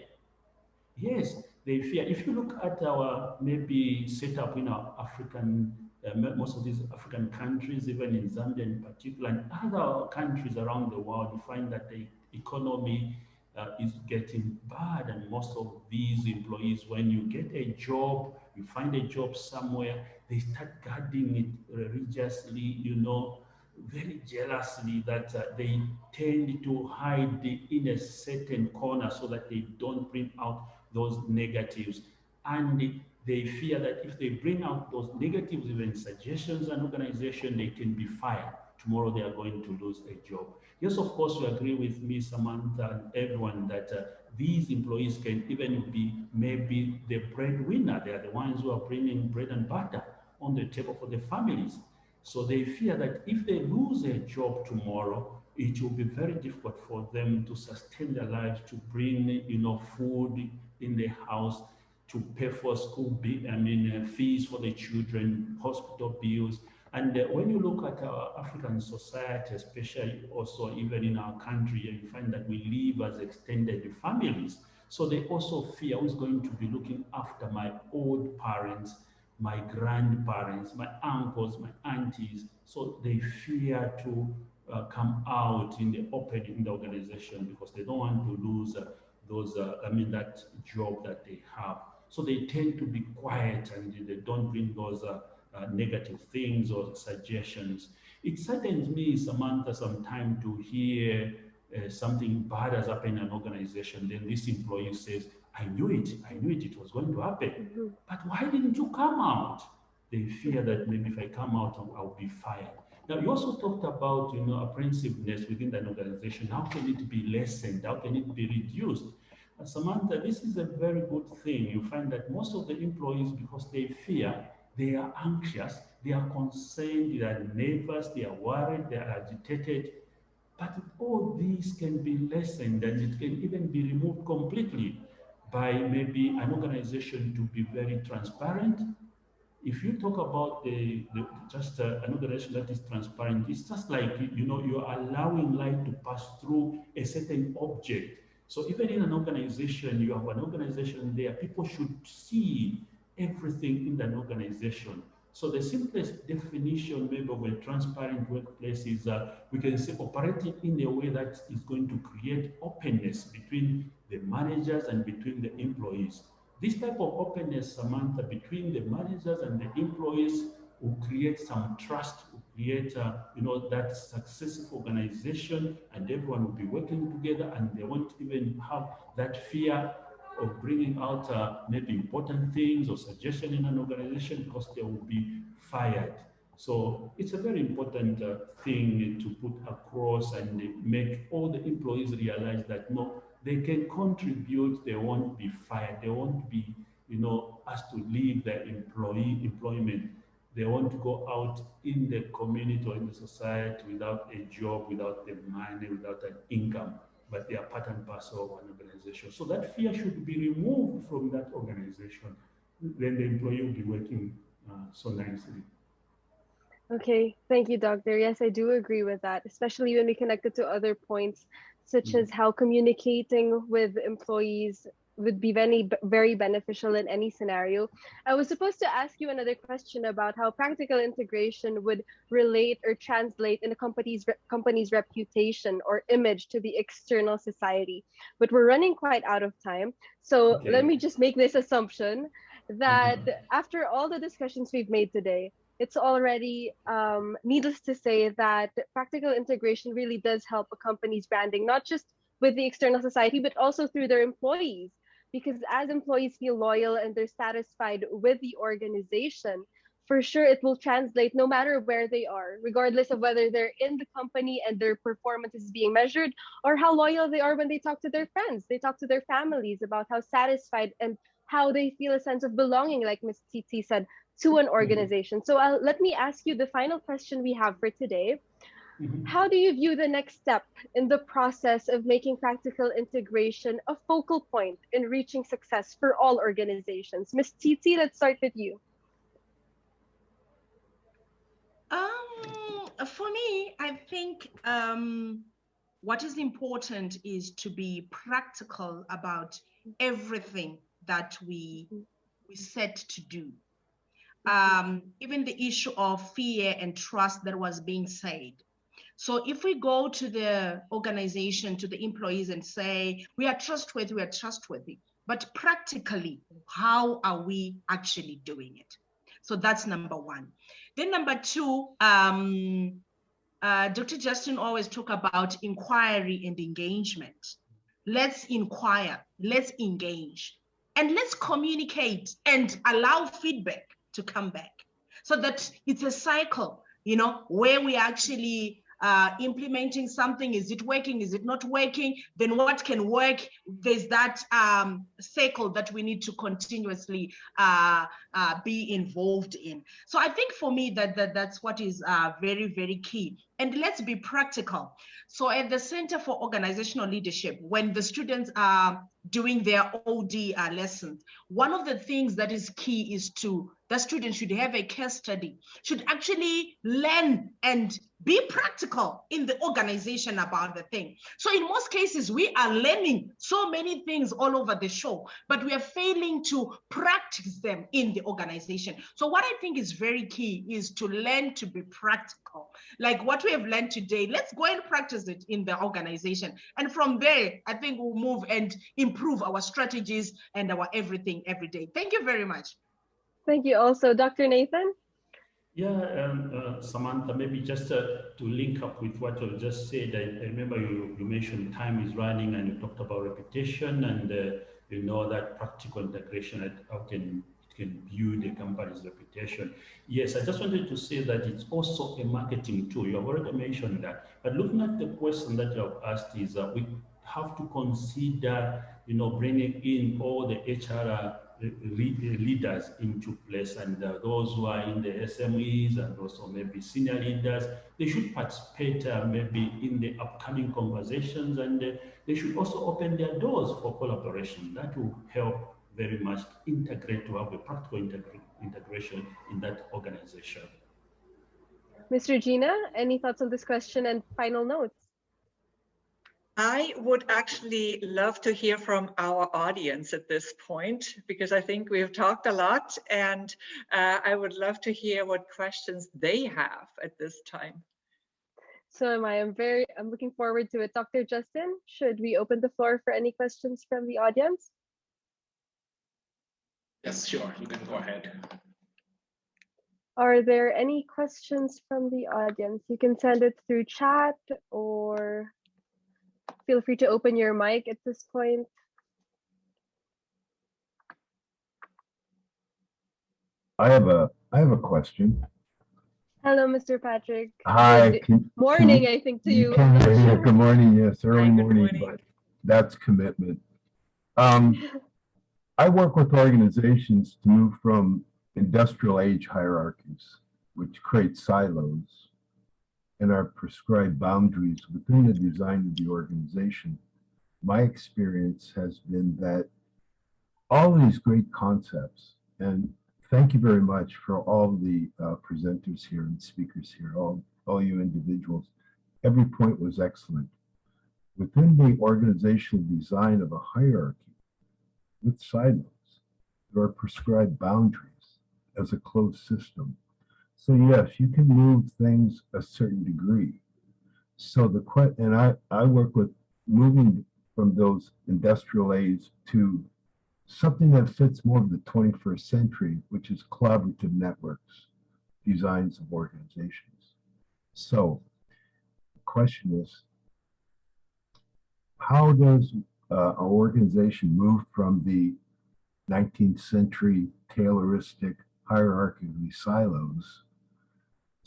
Yes, they fear. If you look at our maybe setup in our African, most of these African countries, even in Zambia in particular, and other countries around the world, you find that the economy is getting bad, and most of these employees, when you get a job, you find a job somewhere, they start guarding it religiously, you know, very jealously, that they tend to hide in a certain corner so that they don't bring out those negatives. And they fear that if they bring out those negatives, even suggestions and organization, they can be fired. Tomorrow they are going to lose a job. Yes, of course, you agree with me, Samantha, and everyone, that these employees can even be maybe the breadwinner. They are the ones who are bringing bread and butter on the table for the families. So they fear that if they lose a job tomorrow, it will be very difficult for them to sustain their lives, to bring, you know, food in the house, to pay for school fees for the children, hospital bills. And when you look at our African society, especially also even in our country, you find that we live as extended families. So they also fear who's going to be looking after my old parents, my grandparents, my uncles, my aunties. So they fear to come out in the open in the organization because they don't want to lose that job that they have. So they tend to be quiet and they don't bring those negative things or suggestions. It saddens me, Samantha, sometimes to hear something bad has happened in an organization, then this employee says, I knew it was going to happen. Mhm. But why didn't you come out? They fear that maybe if I come out, I'll be fired. Now, you also talked about, apprehensiveness within an organization. How can it be lessened? How can it be reduced? Samantha, this is a very good thing. You find that most of the employees, because they fear, they are anxious, they are concerned, they are nervous, they are worried, they are agitated. But all these can be lessened and it can even be removed completely by maybe an organization to be very transparent. If you talk about just an organization that is transparent, it's just like, you're allowing light to pass through a certain object. So even in an organization, you have an organization there, people should see everything in that organization. So the simplest definition maybe of a transparent workplace is we can say operating in a way that is going to create openness between the managers and between the employees. This type of openness, Samantha, between the managers and the employees will create some trust, will create, that successful organization, and everyone will be working together, and they won't even have that fear of bringing out maybe important things or suggestion in an organization because they will be fired. So it's a very important thing to put across and make all the employees realize that no, they can contribute, they won't be fired, they won't be, asked to leave their employment. They want to go out in the community or in the society without a job, without the money, without an income, but they are part and parcel of an organization. So that fear should be removed from that organization. Then the employee will be working so nicely. Okay, thank you, Doctor. Yes, I do agree with that, especially when we connect it to other points, such as how communicating with employees would be very beneficial in any scenario. I was supposed to ask you another question about how practical integration would relate or translate in a company's reputation or image to the external society, but we're running quite out of time. So let Okay. me just make this assumption that after all the discussions we've made today, it's already needless to say that practical integration really does help a company's branding, not just with the external society, but also through their employees. Because as employees feel loyal and they're satisfied with the organization, for sure it will translate no matter where they are, regardless of whether they're in the company and their performance is being measured, or how loyal they are when they talk to their friends, they talk to their families about how satisfied and how they feel a sense of belonging, like Ms. Titi said, to an organization. So let me ask you the final question we have for today. How do you view the next step in the process of making practical integration a focal point in reaching success for all organizations? Ms. Titi, let's start with you. For me, I think what is important is to be practical about everything that we set to do. Even the issue of fear and trust that was being said. So if we go to the organization, to the employees and say, we are trustworthy, but practically, how are we actually doing it? So that's number one. Then number two, Dr. Justin always talk about inquiry and engagement. Let's inquire, let's engage, and let's communicate and allow feedback to come back so that it's a cycle, where we actually implementing something. Is it working? Is it not working? Then what can work? There's that cycle that we need to continuously be involved in. So I think for me that's what is very, very key. And let's be practical. So at the Center for Organizational Leadership, when the students are doing their OD lessons, one of the things that is key is the students should have a case study, should actually learn and be practical in the organization about the thing. So in most cases, we are learning so many things all over the show, but we are failing to practice them in the organization. So what I think is very key is to learn to be practical. Like what we have learned today, let's go and practice it in the organization. And from there, I think we'll move and improve our strategies and our everything every day. Thank you very much. Thank you also. Dr. Nathan? Yeah, Samantha, maybe just to link up with what you just said, I remember you mentioned time is running and you talked about repetition and you know that practical integration, it can build a company's reputation. Yes, I just wanted to say that it's also a marketing tool. You have already mentioned that. But looking at the question that you have asked is that we have to consider, bringing in all the HR leaders into place and those who are in the SMEs and also maybe senior leaders, they should participate maybe in the upcoming conversations and they should also open their doors for collaboration. That will help very much integrate to have a practical integration in that organization. Mr. Gina, any thoughts on this question and final notes? I would actually love to hear from our audience at this point, because I think we've talked a lot and I would love to hear what questions they have at this time. So am I. I'm looking forward to it. Dr. Justin, should we open the floor for any questions from the audience? Yes, sure, you can go ahead. Are there any questions from the audience? You can send it through chat or feel free to open your mic at this point. I have a question. Hello, Mr. Patrick. Hi. Morning, I think, to you. Good morning. Yes, early morning, morning. but that's commitment. I work with organizations to move from industrial age hierarchies, which create silos and are prescribed boundaries within the design of the organization. My experience has been that all of these great concepts, and thank you very much for all the presenters here and speakers here, all you individuals. Every point was excellent. Within the organizational design of a hierarchy with silos, there are prescribed boundaries as a closed system. So yes, you can move things a certain degree. So I work with moving from those industrial age to something that fits more of the 21st century, which is collaborative networks, designs of organizations. So the question is, how does an organization move from the 19th century Tayloristic hierarchy silos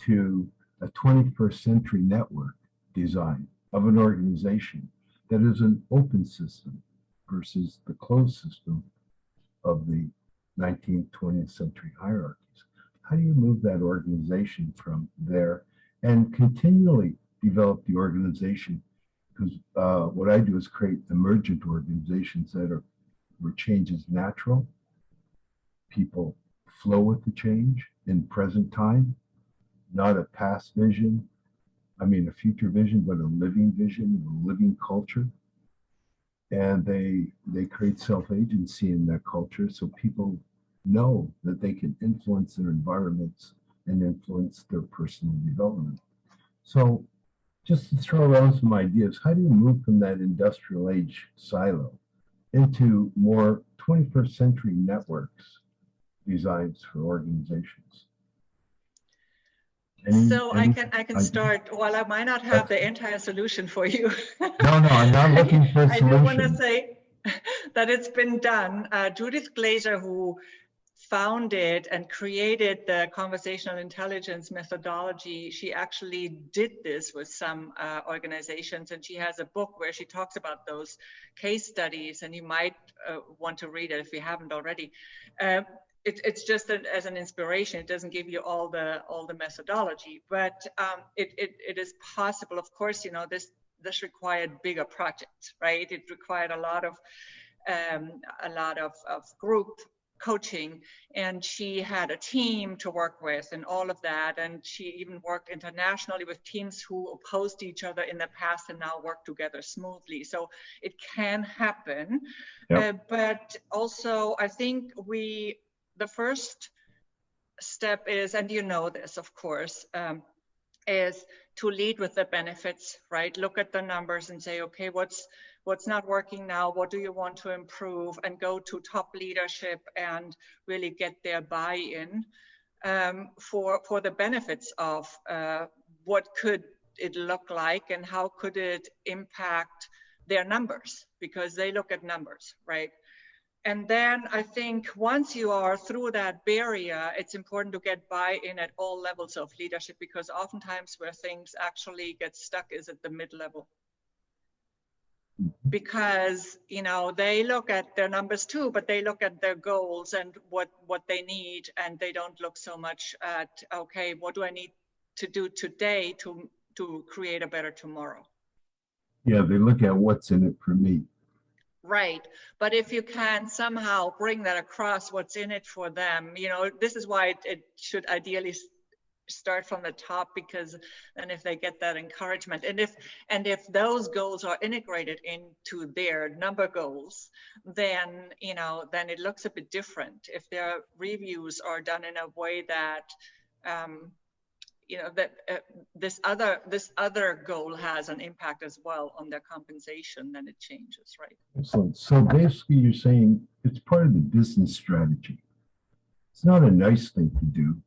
to a 21st century network design of an organization that is an open system versus the closed system of the 19th, 20th century hierarchies? How do you move that organization from there and continually develop the organization? Because what I do is create emergent organizations where change is natural. People flow with the change in present time, not a past vision. I mean, a future vision, but a living vision, a living culture. And they create self-agency in that culture, so people know that they can influence their environments and influence their personal development. So just to throw around some ideas, how do you move from that industrial age silo into more 21st century networks designs for organizations? I can start. While I might not have the entire solution for you. No, I'm not looking for a solution. I do want to say that it's been done. Judith Glaser, who founded and created the conversational intelligence methodology, she actually did this with some organizations, and she has a book where she talks about those case studies, and you might want to read it if you haven't already. It's just as an inspiration. It doesn't give you all the methodology, but it is possible. Of course, this required bigger projects, right? It required a lot of group coaching, and she had a team to work with and all of that, and she even worked internationally with teams who opposed each other in the past and now work together smoothly. So it can happen. Yep. But also I think the first step is, and you know this of course, is to lead with the benefits, right? Look at the numbers and say, okay, what's not working now? What do you want to improve? And go to top leadership and really get their buy-in. for the benefits of what could it look like and how could it impact their numbers, because they look at numbers, right? And then I think once you are through that barrier, it's important to get buy-in at all levels of leadership, because oftentimes where things actually get stuck is at the mid-level. Because, you know, they look at their numbers too, but they look at their goals and what they need, and they don't look so much at, okay, what do I need to do today to create a better tomorrow? Yeah, they look at what's in it for me. Right. But if you can somehow bring that across, what's in it for them, you know, this is why it should ideally start from the top, because then if they get that encouragement, and if those goals are integrated into their number goals, then, you know, then it looks a bit different. If their reviews are done in a way that, you know, that this other goal has an impact as well on their compensation, then it changes, right? Excellent. So basically you're saying it's part of the business strategy. It's not a nice thing to do,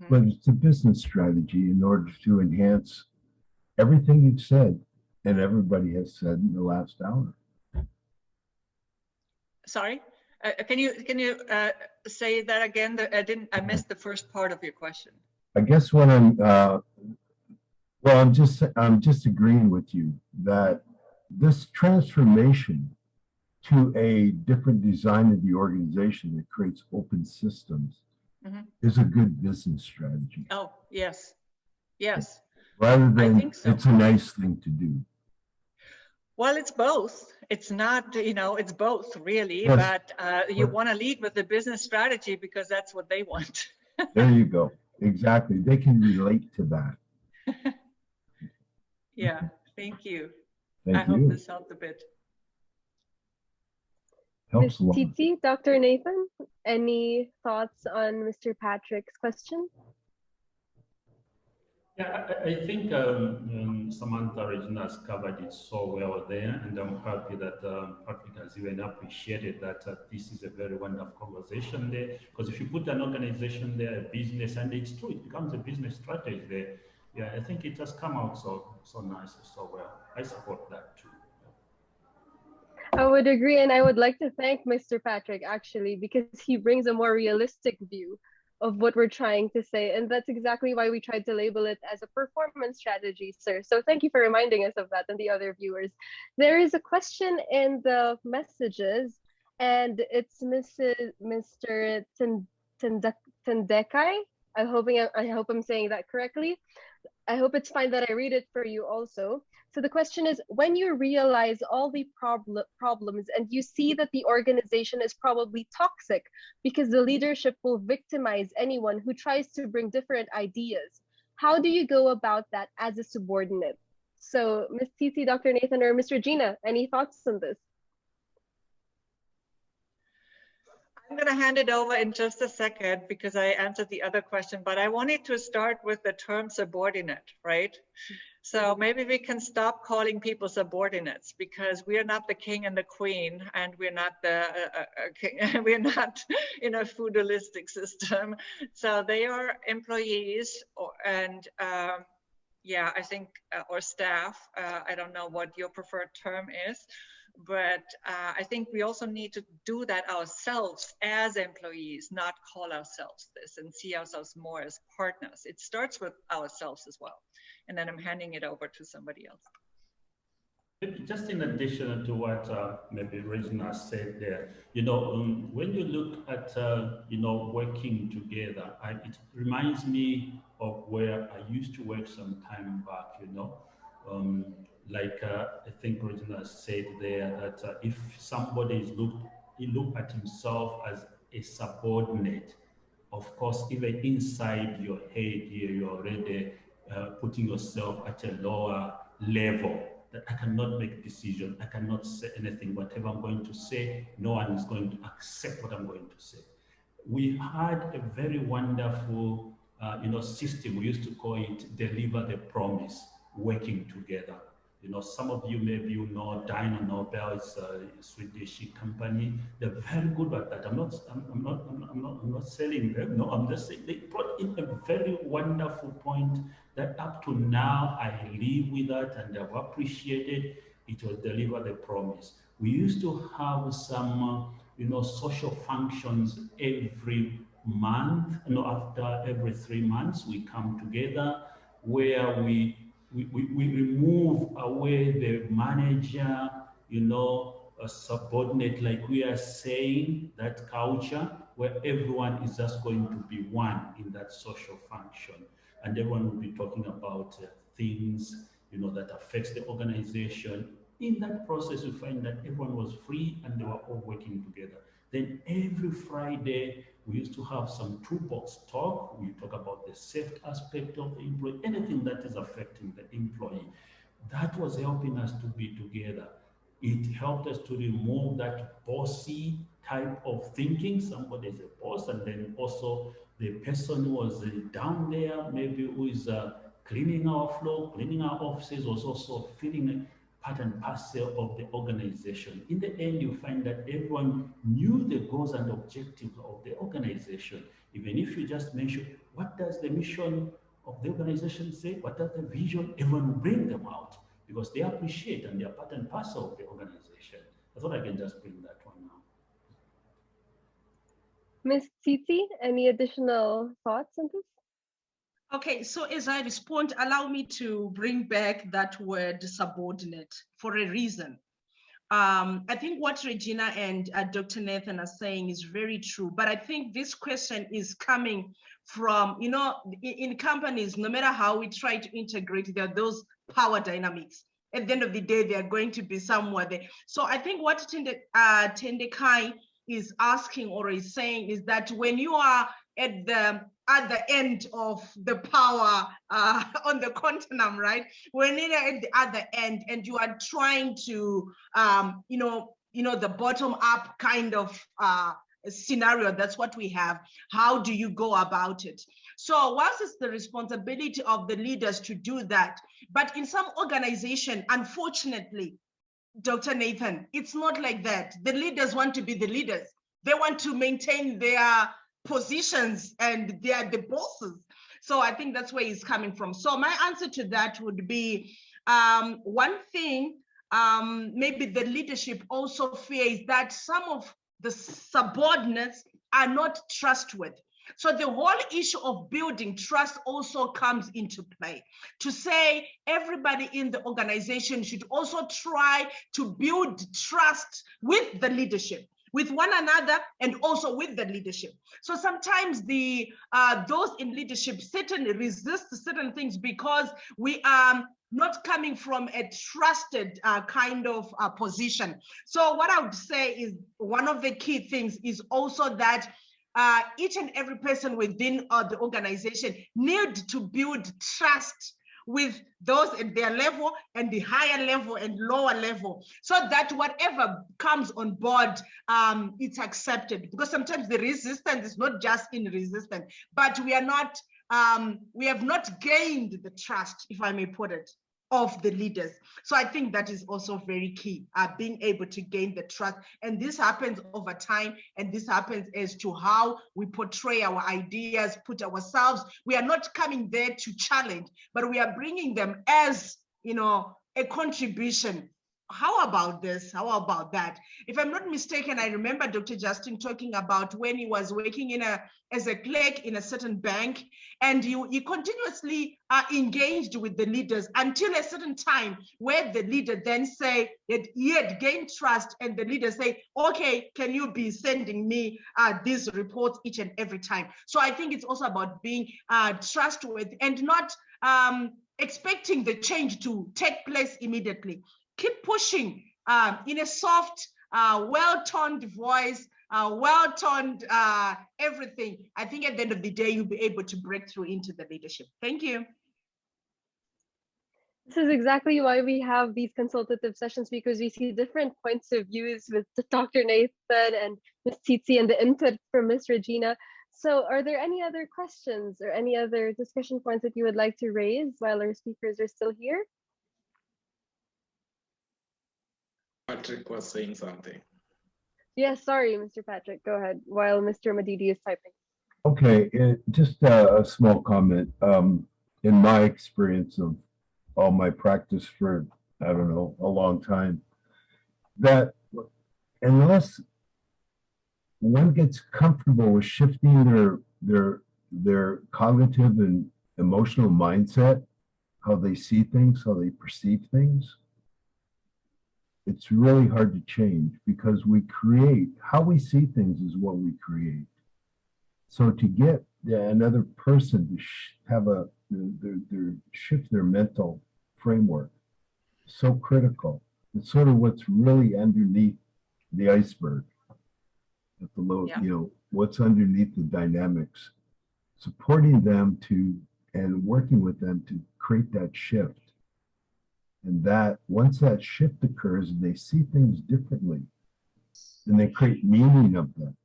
but it's a business strategy in order to enhance everything you've said and everybody has said in the last hour. Sorry, can you say that again? I missed the first part of your question. I guess what I'm just agreeing with you that this transformation to a different design of the organization that creates open systems is a good business strategy. Oh, yes. Yes. Rather than I think so. It's a nice thing to do. Well, it's both. It's not, you know, it's both really, Yes. but you want to lead with the business strategy because that's what they want. There you go. Exactly. They can relate to that. Yeah. Thank you. Thank I hope you. this helped a bit. Helps a Ms. lot. Titi, Dr. Nathan, any thoughts on Mr. Patrick's question? Yeah, I think Samantha Regina has covered it so well there, and I'm happy that Patrick has even appreciated that this is a very wonderful conversation there, because if you put an organization there, a business, and it's true, it becomes a business strategy there. Yeah, I think it has come out so nice, so well. I support that too. I would agree, and I would like to thank Mr. Patrick actually, because he brings a more realistic view of what we're trying to say, and that's exactly why we tried to label it as a performance strategy, sir. So thank you for reminding us of that and the other viewers. There is a question in the messages, and it's Mr. Tendekai. I hope I'm saying that correctly. I hope it's fine that I read it for you also. So the question is, when you realize all the problems and you see that the organization is probably toxic because the leadership will victimize anyone who tries to bring different ideas, how do you go about that as a subordinate? So Ms. Titi, Dr. Nathan, or Mr. Gina, any thoughts on this? I'm going to hand it over in just a second because I answered the other question, but I wanted to start with the term subordinate, right? So maybe we can stop calling people subordinates, because we are not the king and the queen, and we're not we're not in a feudalistic system. So they are employees, and yeah, I think, or staff. I don't know what your preferred term is. But I think we also need to do that ourselves as employees, not call ourselves this and see ourselves more as partners. It starts with ourselves as well. And then I'm handing it over to somebody else. Just in addition to what maybe Regina said there, you know, when you look at, you know, working together, it reminds me of where I used to work some time back, you know. Like I think Regina said there that if somebody is look at himself as a subordinate, of course, even inside your head here, you're already putting yourself at a lower level. That I cannot make a decision, I cannot say anything. Whatever I'm going to say, no one is going to accept what I'm going to say. We had a very wonderful, you know, system. We used to call it deliver the promise, working together. You know, some of you maybe you know Dyna Nobel is a Swedish company. They're very good at that. I'm not selling them. No, I'm just saying they brought in a very wonderful point that up to now I live with that and I've appreciated. It will deliver the promise. We used to have some, social functions every month. After every 3 months, we come together where we remove away the manager, a subordinate, like we are saying, that culture where everyone is just going to be one in that social function. And everyone will be talking about things, that affects the organization. In that process, we find that everyone was free and they were all working together. Then every Friday, we used to have some toolbox talk. We talk about the safety aspect of the employee, anything that is affecting the employee. That was helping us to be together. It helped us to remove that bossy type of thinking. Somebody is a boss, and then also the person who was down there, maybe who is cleaning our floor, cleaning our offices, was also feeling part and parcel of the organization. In the end, you find that everyone knew the goals and objectives of the organization. Even if you just mention, what does the mission of the organization say? What does the vision? Everyone will bring them out because they appreciate and they are part and parcel of the organization. I thought I can just bring that one now. Ms. Tsitsi, any additional thoughts on this? Okay, so as I respond, allow me to bring back that word subordinate for a reason. I think what Regina and Dr. Nathan are saying is very true, but I think this question is coming from, in companies, no matter how we try to integrate, there are those power dynamics. At the end of the day, they are going to be somewhere there. So I think what Tendekai is asking or is saying is that when you are at the end of the power on the continuum, right? When you're at the other end and you are trying to, the bottom up kind of scenario, that's what we have. How do you go about it? So whilst it's the responsibility of the leaders to do that, but in some organization, unfortunately, Dr. Nathan, it's not like that. The leaders want to be the leaders. They want to maintain their positions and they are the bosses. So I think that's where he's coming from. So my answer to that would be one thing, maybe the leadership also fears that some of the subordinates are not trustworthy. So the whole issue of building trust also comes into play. To say everybody in the organization should also try to build trust with the leadership, with one another, and also with the leadership. So sometimes those in leadership certainly resist certain things because we are not coming from a trusted kind of position. So what I would say is one of the key things is also that each and every person within the organization need to build trust with those at their level and the higher level and lower level, so that whatever comes on board, it's accepted. Because sometimes the resistance is not just in resistance, but we have not gained the trust, if I may put it, of the leaders. So I think that is also very key, being able to gain the trust. And this happens over time, and this happens as to how we portray our ideas, put ourselves. We are not coming there to challenge, but we are bringing them as, a contribution. How about this? How about that? If I'm not mistaken, I remember Dr. Justin talking about when he was working as a clerk in a certain bank, and he continuously engaged with the leaders until a certain time where the leader then say that he had gained trust, and the leader say, okay, can you be sending me these reports each and every time? So I think it's also about being trustworthy and not expecting the change to take place immediately. Keep pushing in a soft, well-toned voice, well-toned everything. I think at the end of the day, you'll be able to break through into the leadership. Thank you. This is exactly why we have these consultative sessions, because we see different points of views with Dr. Nathan and Ms. Tsitsi and the input from Ms. Regina. So are there any other questions or any other discussion points that you would like to raise while our speakers are still here? Patrick was saying something. Yes, sorry, Mr. Patrick. Go ahead while Mr. Madidi is typing. Okay, just a small comment. In my experience of all my practice for, I don't know, a long time, that unless one gets comfortable with shifting their cognitive and emotional mindset, how they see things, how they perceive things, it's really hard to change, because we create, how we see things is what we create. So to get another person to have shift their mental framework, so critical. It's sort of what's really underneath the iceberg, at the low, Yeah. you know, what's underneath the dynamics, supporting them to and working with them to create that shift. And that once that shift occurs and they see things differently and they create meaning of them,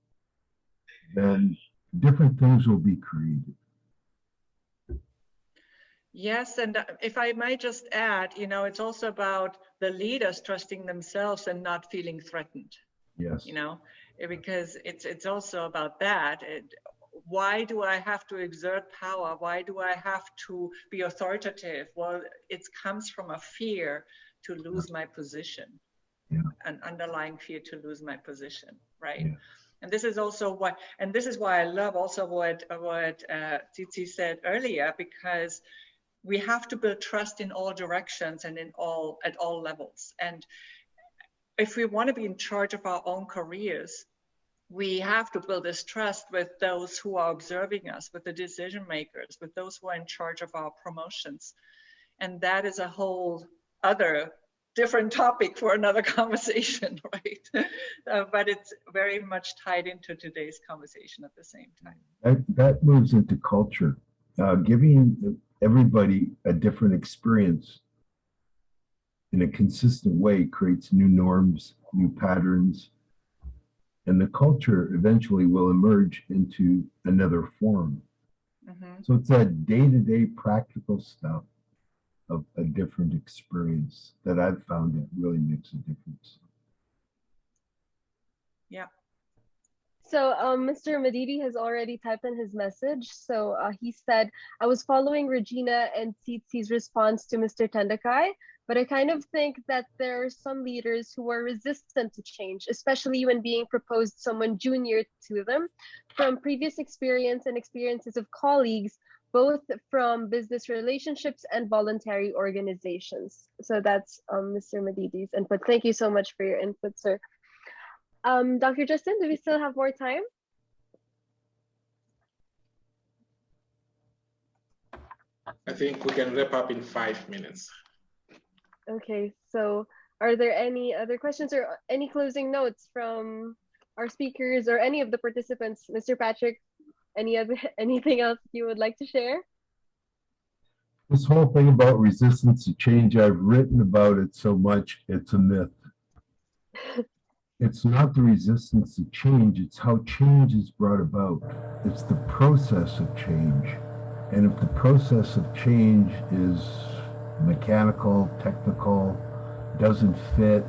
then different things will be created. Yes, and if I might just add, you know, it's also about the leaders trusting themselves and not feeling threatened. Yes. You know, because it's also about that. Why do I have to exert power? Why do I have to be authoritative? Well, it comes from a fear to lose my position, an underlying fear to lose my position, right? Yeah. And this is also why, and this is why I love also what Tsitsi said earlier, because we have to build trust in all directions and at all levels. And if we want to be in charge of our own careers, we have to build this trust with those who are observing us, with the decision makers, with those who are in charge of our promotions. And that is a whole other different topic for another conversation, right? But it's very much tied into today's conversation at the same time. That moves into culture, giving everybody a different experience in a consistent way creates new norms, new patterns, and the culture eventually will emerge into another form. Mm-hmm. So it's that day-to-day practical stuff of a different experience that I've found that really makes a difference. Yeah. So Mr. Madidi has already typed in his message. So he said, I was following Regina and Tsitsi's response to Mr. Tendakai, but I kind of think that there are some leaders who are resistant to change, especially when being proposed someone junior to them. From previous experience and experiences of colleagues, both from business relationships and voluntary organizations. So that's Mr. Madidi's input. Thank you so much for your input, sir. Dr. Justin, do we still have more time? I think we can wrap up in 5 minutes. Okay, so are there any other questions or any closing notes from our speakers or any of the participants? Mr. Patrick, anything else you would like to share? This whole thing about resistance to change, I've written about it so much, it's a myth. It's not the resistance to change, it's how change is brought about. It's the process of change. And if the process of change is mechanical, technical, doesn't fit,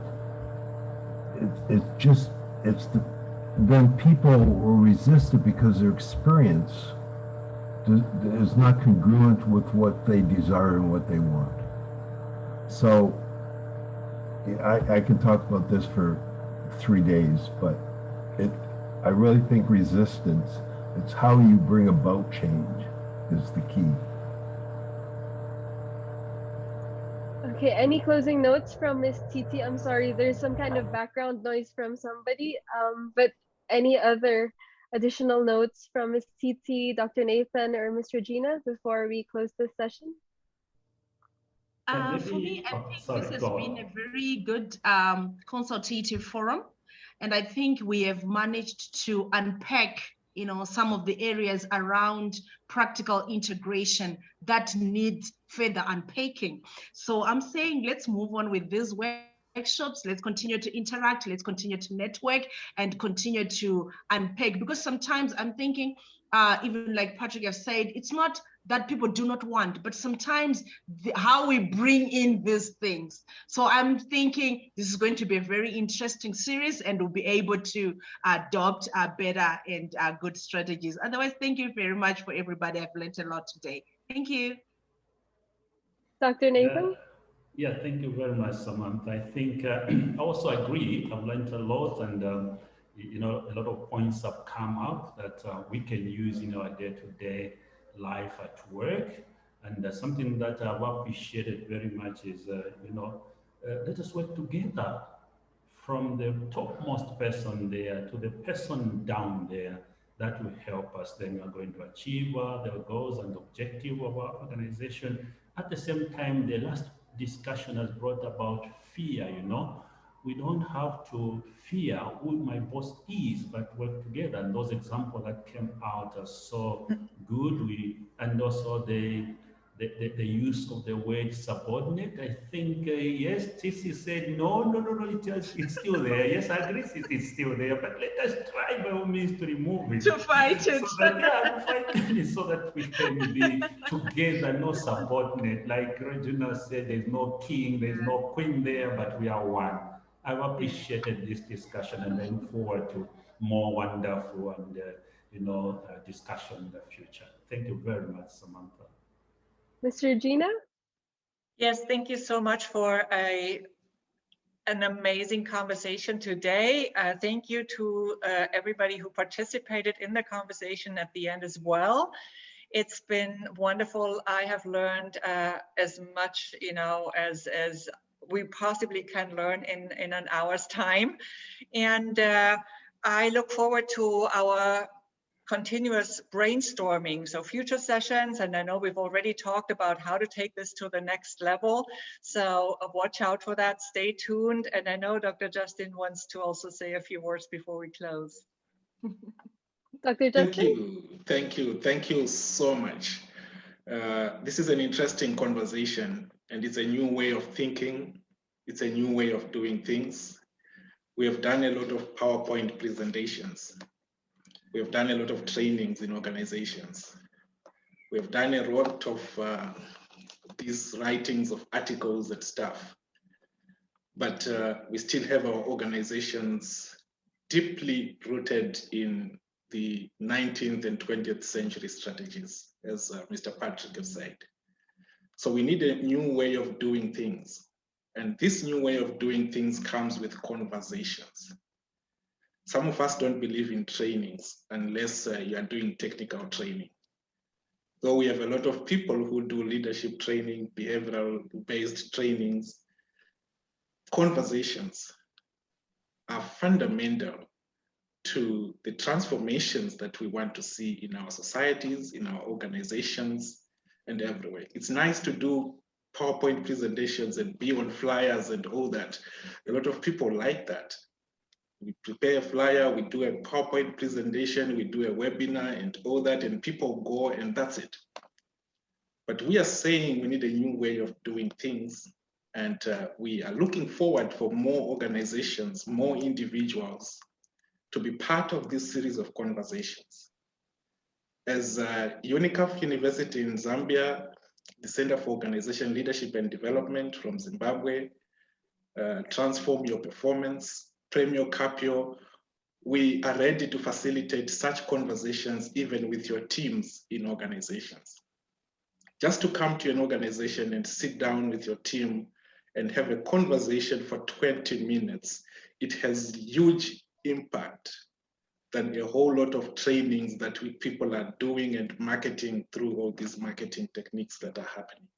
then people will resist it because their experience is not congruent with what they desire and what they want. So I can talk about this for 3 days, but I really think resistance, it's how you bring about change is the key. Okay, any closing notes from Ms. Titi? I'm sorry, there's some kind of background noise from somebody, but any other additional notes from Ms. Titi, Dr. Nathan, or Ms. Regina before we close this session? For me, I think this has been a very good consultative forum, and I think we have managed to unpack, you know, some of the areas around practical integration that need further unpacking. So I'm saying let's move on with these workshops. Let's continue to interact. Let's continue to network and continue to unpack, because sometimes I'm thinking, even like Patrick has said, it's not that people do not want, but sometimes how we bring in these things. So I'm thinking this is going to be a very interesting series, and we'll be able to adopt better and good strategies. Otherwise, thank you very much for everybody. I've learned a lot today. Thank you. Dr. Nathan? Yeah, thank you very much, Samantha. I think I also agree. I've learned a lot, and you know, a lot of points have come up that we can use in our day-to-day life at work. And something that I've appreciated very much is, you know, let us work together from the topmost person there to the person down there. That will help us. Then we are going to achieve the goals and objective of our organization. At the same time, the last discussion has brought about fear, you know. We don't have to fear who my boss is, but work together. And those examples that came out are so good. And also the use of the word subordinate. I think, yes, TC said, no, it's still there. Yes, I agree, it's still there, but let us try by all means to remove it. To fight it. So that, yeah, to fight it so that we can be together, no subordinate. Like Regina said, there's no king, there's no queen there, but we are one. I've appreciated this discussion, and I look forward to more wonderful and, you know, discussion in the future. Thank you very much, Samantha. Ms. Regina? Yes, thank you so much for an amazing conversation today. Thank you to everybody who participated in the conversation at the end as well. It's been wonderful. I have learned as much, you know, as we possibly can learn in an hour's time. And I look forward to our continuous brainstorming, so future sessions, and I know we've already talked about how to take this to the next level, so watch out for that, stay tuned, and I know Dr. Justin wants to also say a few words before we close. Dr. Justin? Thank you so much. This is an interesting conversation, and it's a new way of thinking, it's a new way of doing things. We have done a lot of PowerPoint presentations. We have done a lot of trainings in organizations. We have done a lot of these writings of articles and stuff. But we still have our organizations deeply rooted in the 19th and 20th century strategies, as Mr. Patrick has said. So we need a new way of doing things. And this new way of doing things comes with conversations. Some of us don't believe in trainings unless you are doing technical training. Though we have a lot of people who do leadership training, behavioral-based trainings, conversations are fundamental to the transformations that we want to see in our societies, in our organizations, and everywhere. It's nice to do PowerPoint presentations and be on flyers and all that. A lot of people like that. We prepare a flyer, we do a PowerPoint presentation, we do a webinar and all that, and people go and that's it. But we are saying we need a new way of doing things, and we are looking forward for more organizations, more individuals to be part of this series of conversations. As Unicaf University in Zambia, the Center for Organization Leadership and Development from Zimbabwe, Transform Your Performance, Premio Capio, we are ready to facilitate such conversations even with your teams in organizations. Just to come to an organization and sit down with your team and have a conversation for 20 minutes, it has huge impact than a whole lot of trainings that people are doing and marketing through all these marketing techniques that are happening.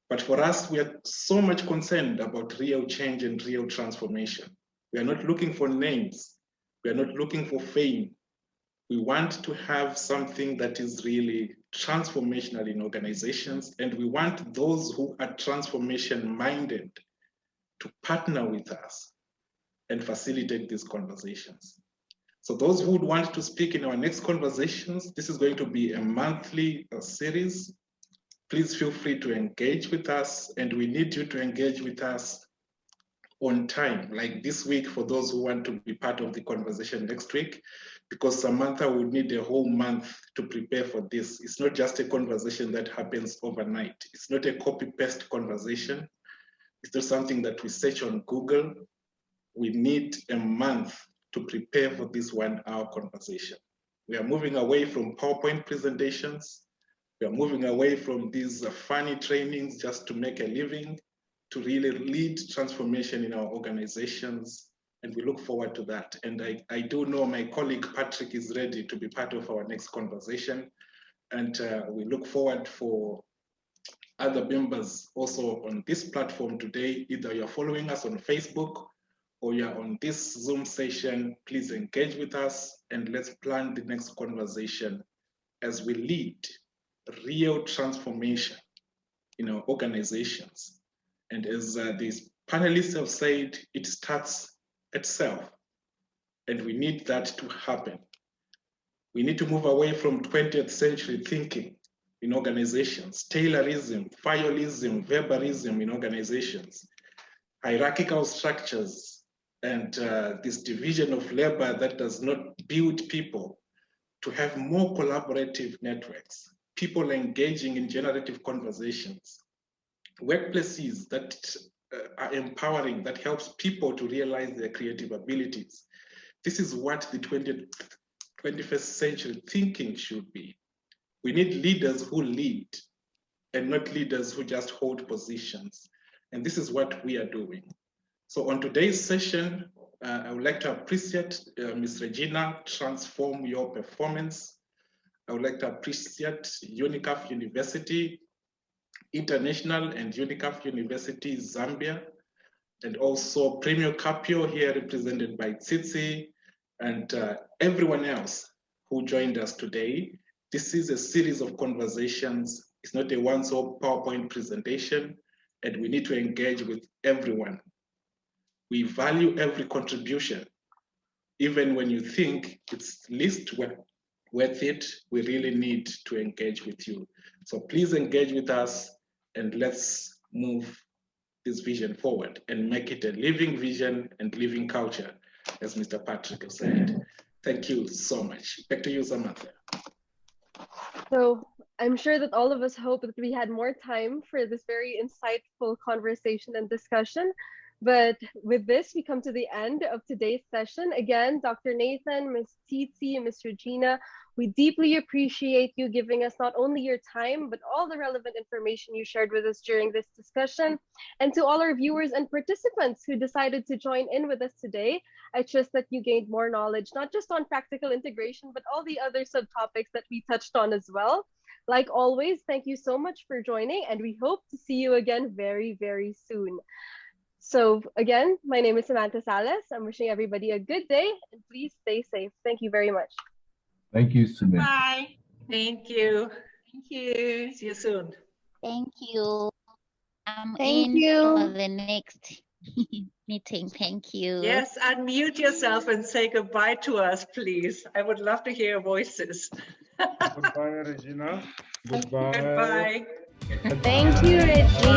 But for us, we are so much concerned about real change and real transformation. We are not looking for names. We are not looking for fame. We want to have something that is really transformational in organizations, and we want those who are transformation-minded to partner with us and facilitate these conversations. So those who would want to speak in our next conversations, this is going to be a monthly series. Please feel free to engage with us, and we need you to engage with us on time, like this week for those who want to be part of the conversation next week. because Samantha would need a whole month to prepare for this. It's not just a conversation that happens overnight. It's not a copy-paste conversation. It's not something that we search on Google. We need a month to prepare for this 1 hour conversation. We are moving away from PowerPoint presentations. We are moving away from these funny trainings just to make a living, to really lead transformation in our organizations. And we look forward to that. And I do know my colleague Patrick is ready to be part of our next conversation. And we look forward for other members also on this platform today. Either you're following us on Facebook or you're on this Zoom session, please engage with us and let's plan the next conversation as we lead real transformation in our organizations. And as these panelists have said, it starts at self, and we need that to happen. We need to move away from 20th century thinking in organizations, Taylorism, Fayolism, verbalism in organizations, hierarchical structures, and this division of labor that does not build people to have more collaborative networks, people engaging in generative conversations, workplaces that are empowering, that helps people to realize their creative abilities. This is what the 21st century thinking should be. We need leaders who lead and not leaders who just hold positions. And this is what we are doing. So on today's session, I would like to appreciate Ms. Regina, Transform Your Performance. I would like to appreciate Unicaf University International and Unicaf University Zambia, and also Premio Capio here represented by Tsitsi, and everyone else who joined us today. This is a series of conversations. It's not a once-off PowerPoint presentation, and we need to engage with everyone. We value every contribution. Even when you think it's least worth it, we really need to engage with you. So please engage with us and let's move this vision forward and make it a living vision and living culture, as Mr. Patrick has said. Thank you so much. Back to you, Samantha. So I'm sure that all of us hope that we had more time for this very insightful conversation and discussion. But with this, we come to the end of today's session. Again, Dr. Nathan, Ms. Tsitsi, and Ms. Regina, we deeply appreciate you giving us not only your time, but all the relevant information you shared with us during this discussion. And to all our viewers and participants who decided to join in with us today, I trust that you gained more knowledge, not just on practical integration, but all the other subtopics that we touched on as well. Like always, thank you so much for joining, and we hope to see you again very, very soon. So again, my name is Samantha Salas. I'm wishing everybody a good day, and please stay safe. Thank you very much. Thank you, Samantha. Bye. Thank you. Thank you. See you soon. Thank you. I'm Thank in you. for the next meeting. Thank you. Yes, unmute yourself and say goodbye to us, please. I would love to hear your voices. Goodbye, Regina. Goodbye. Goodbye. Thank you, Regina.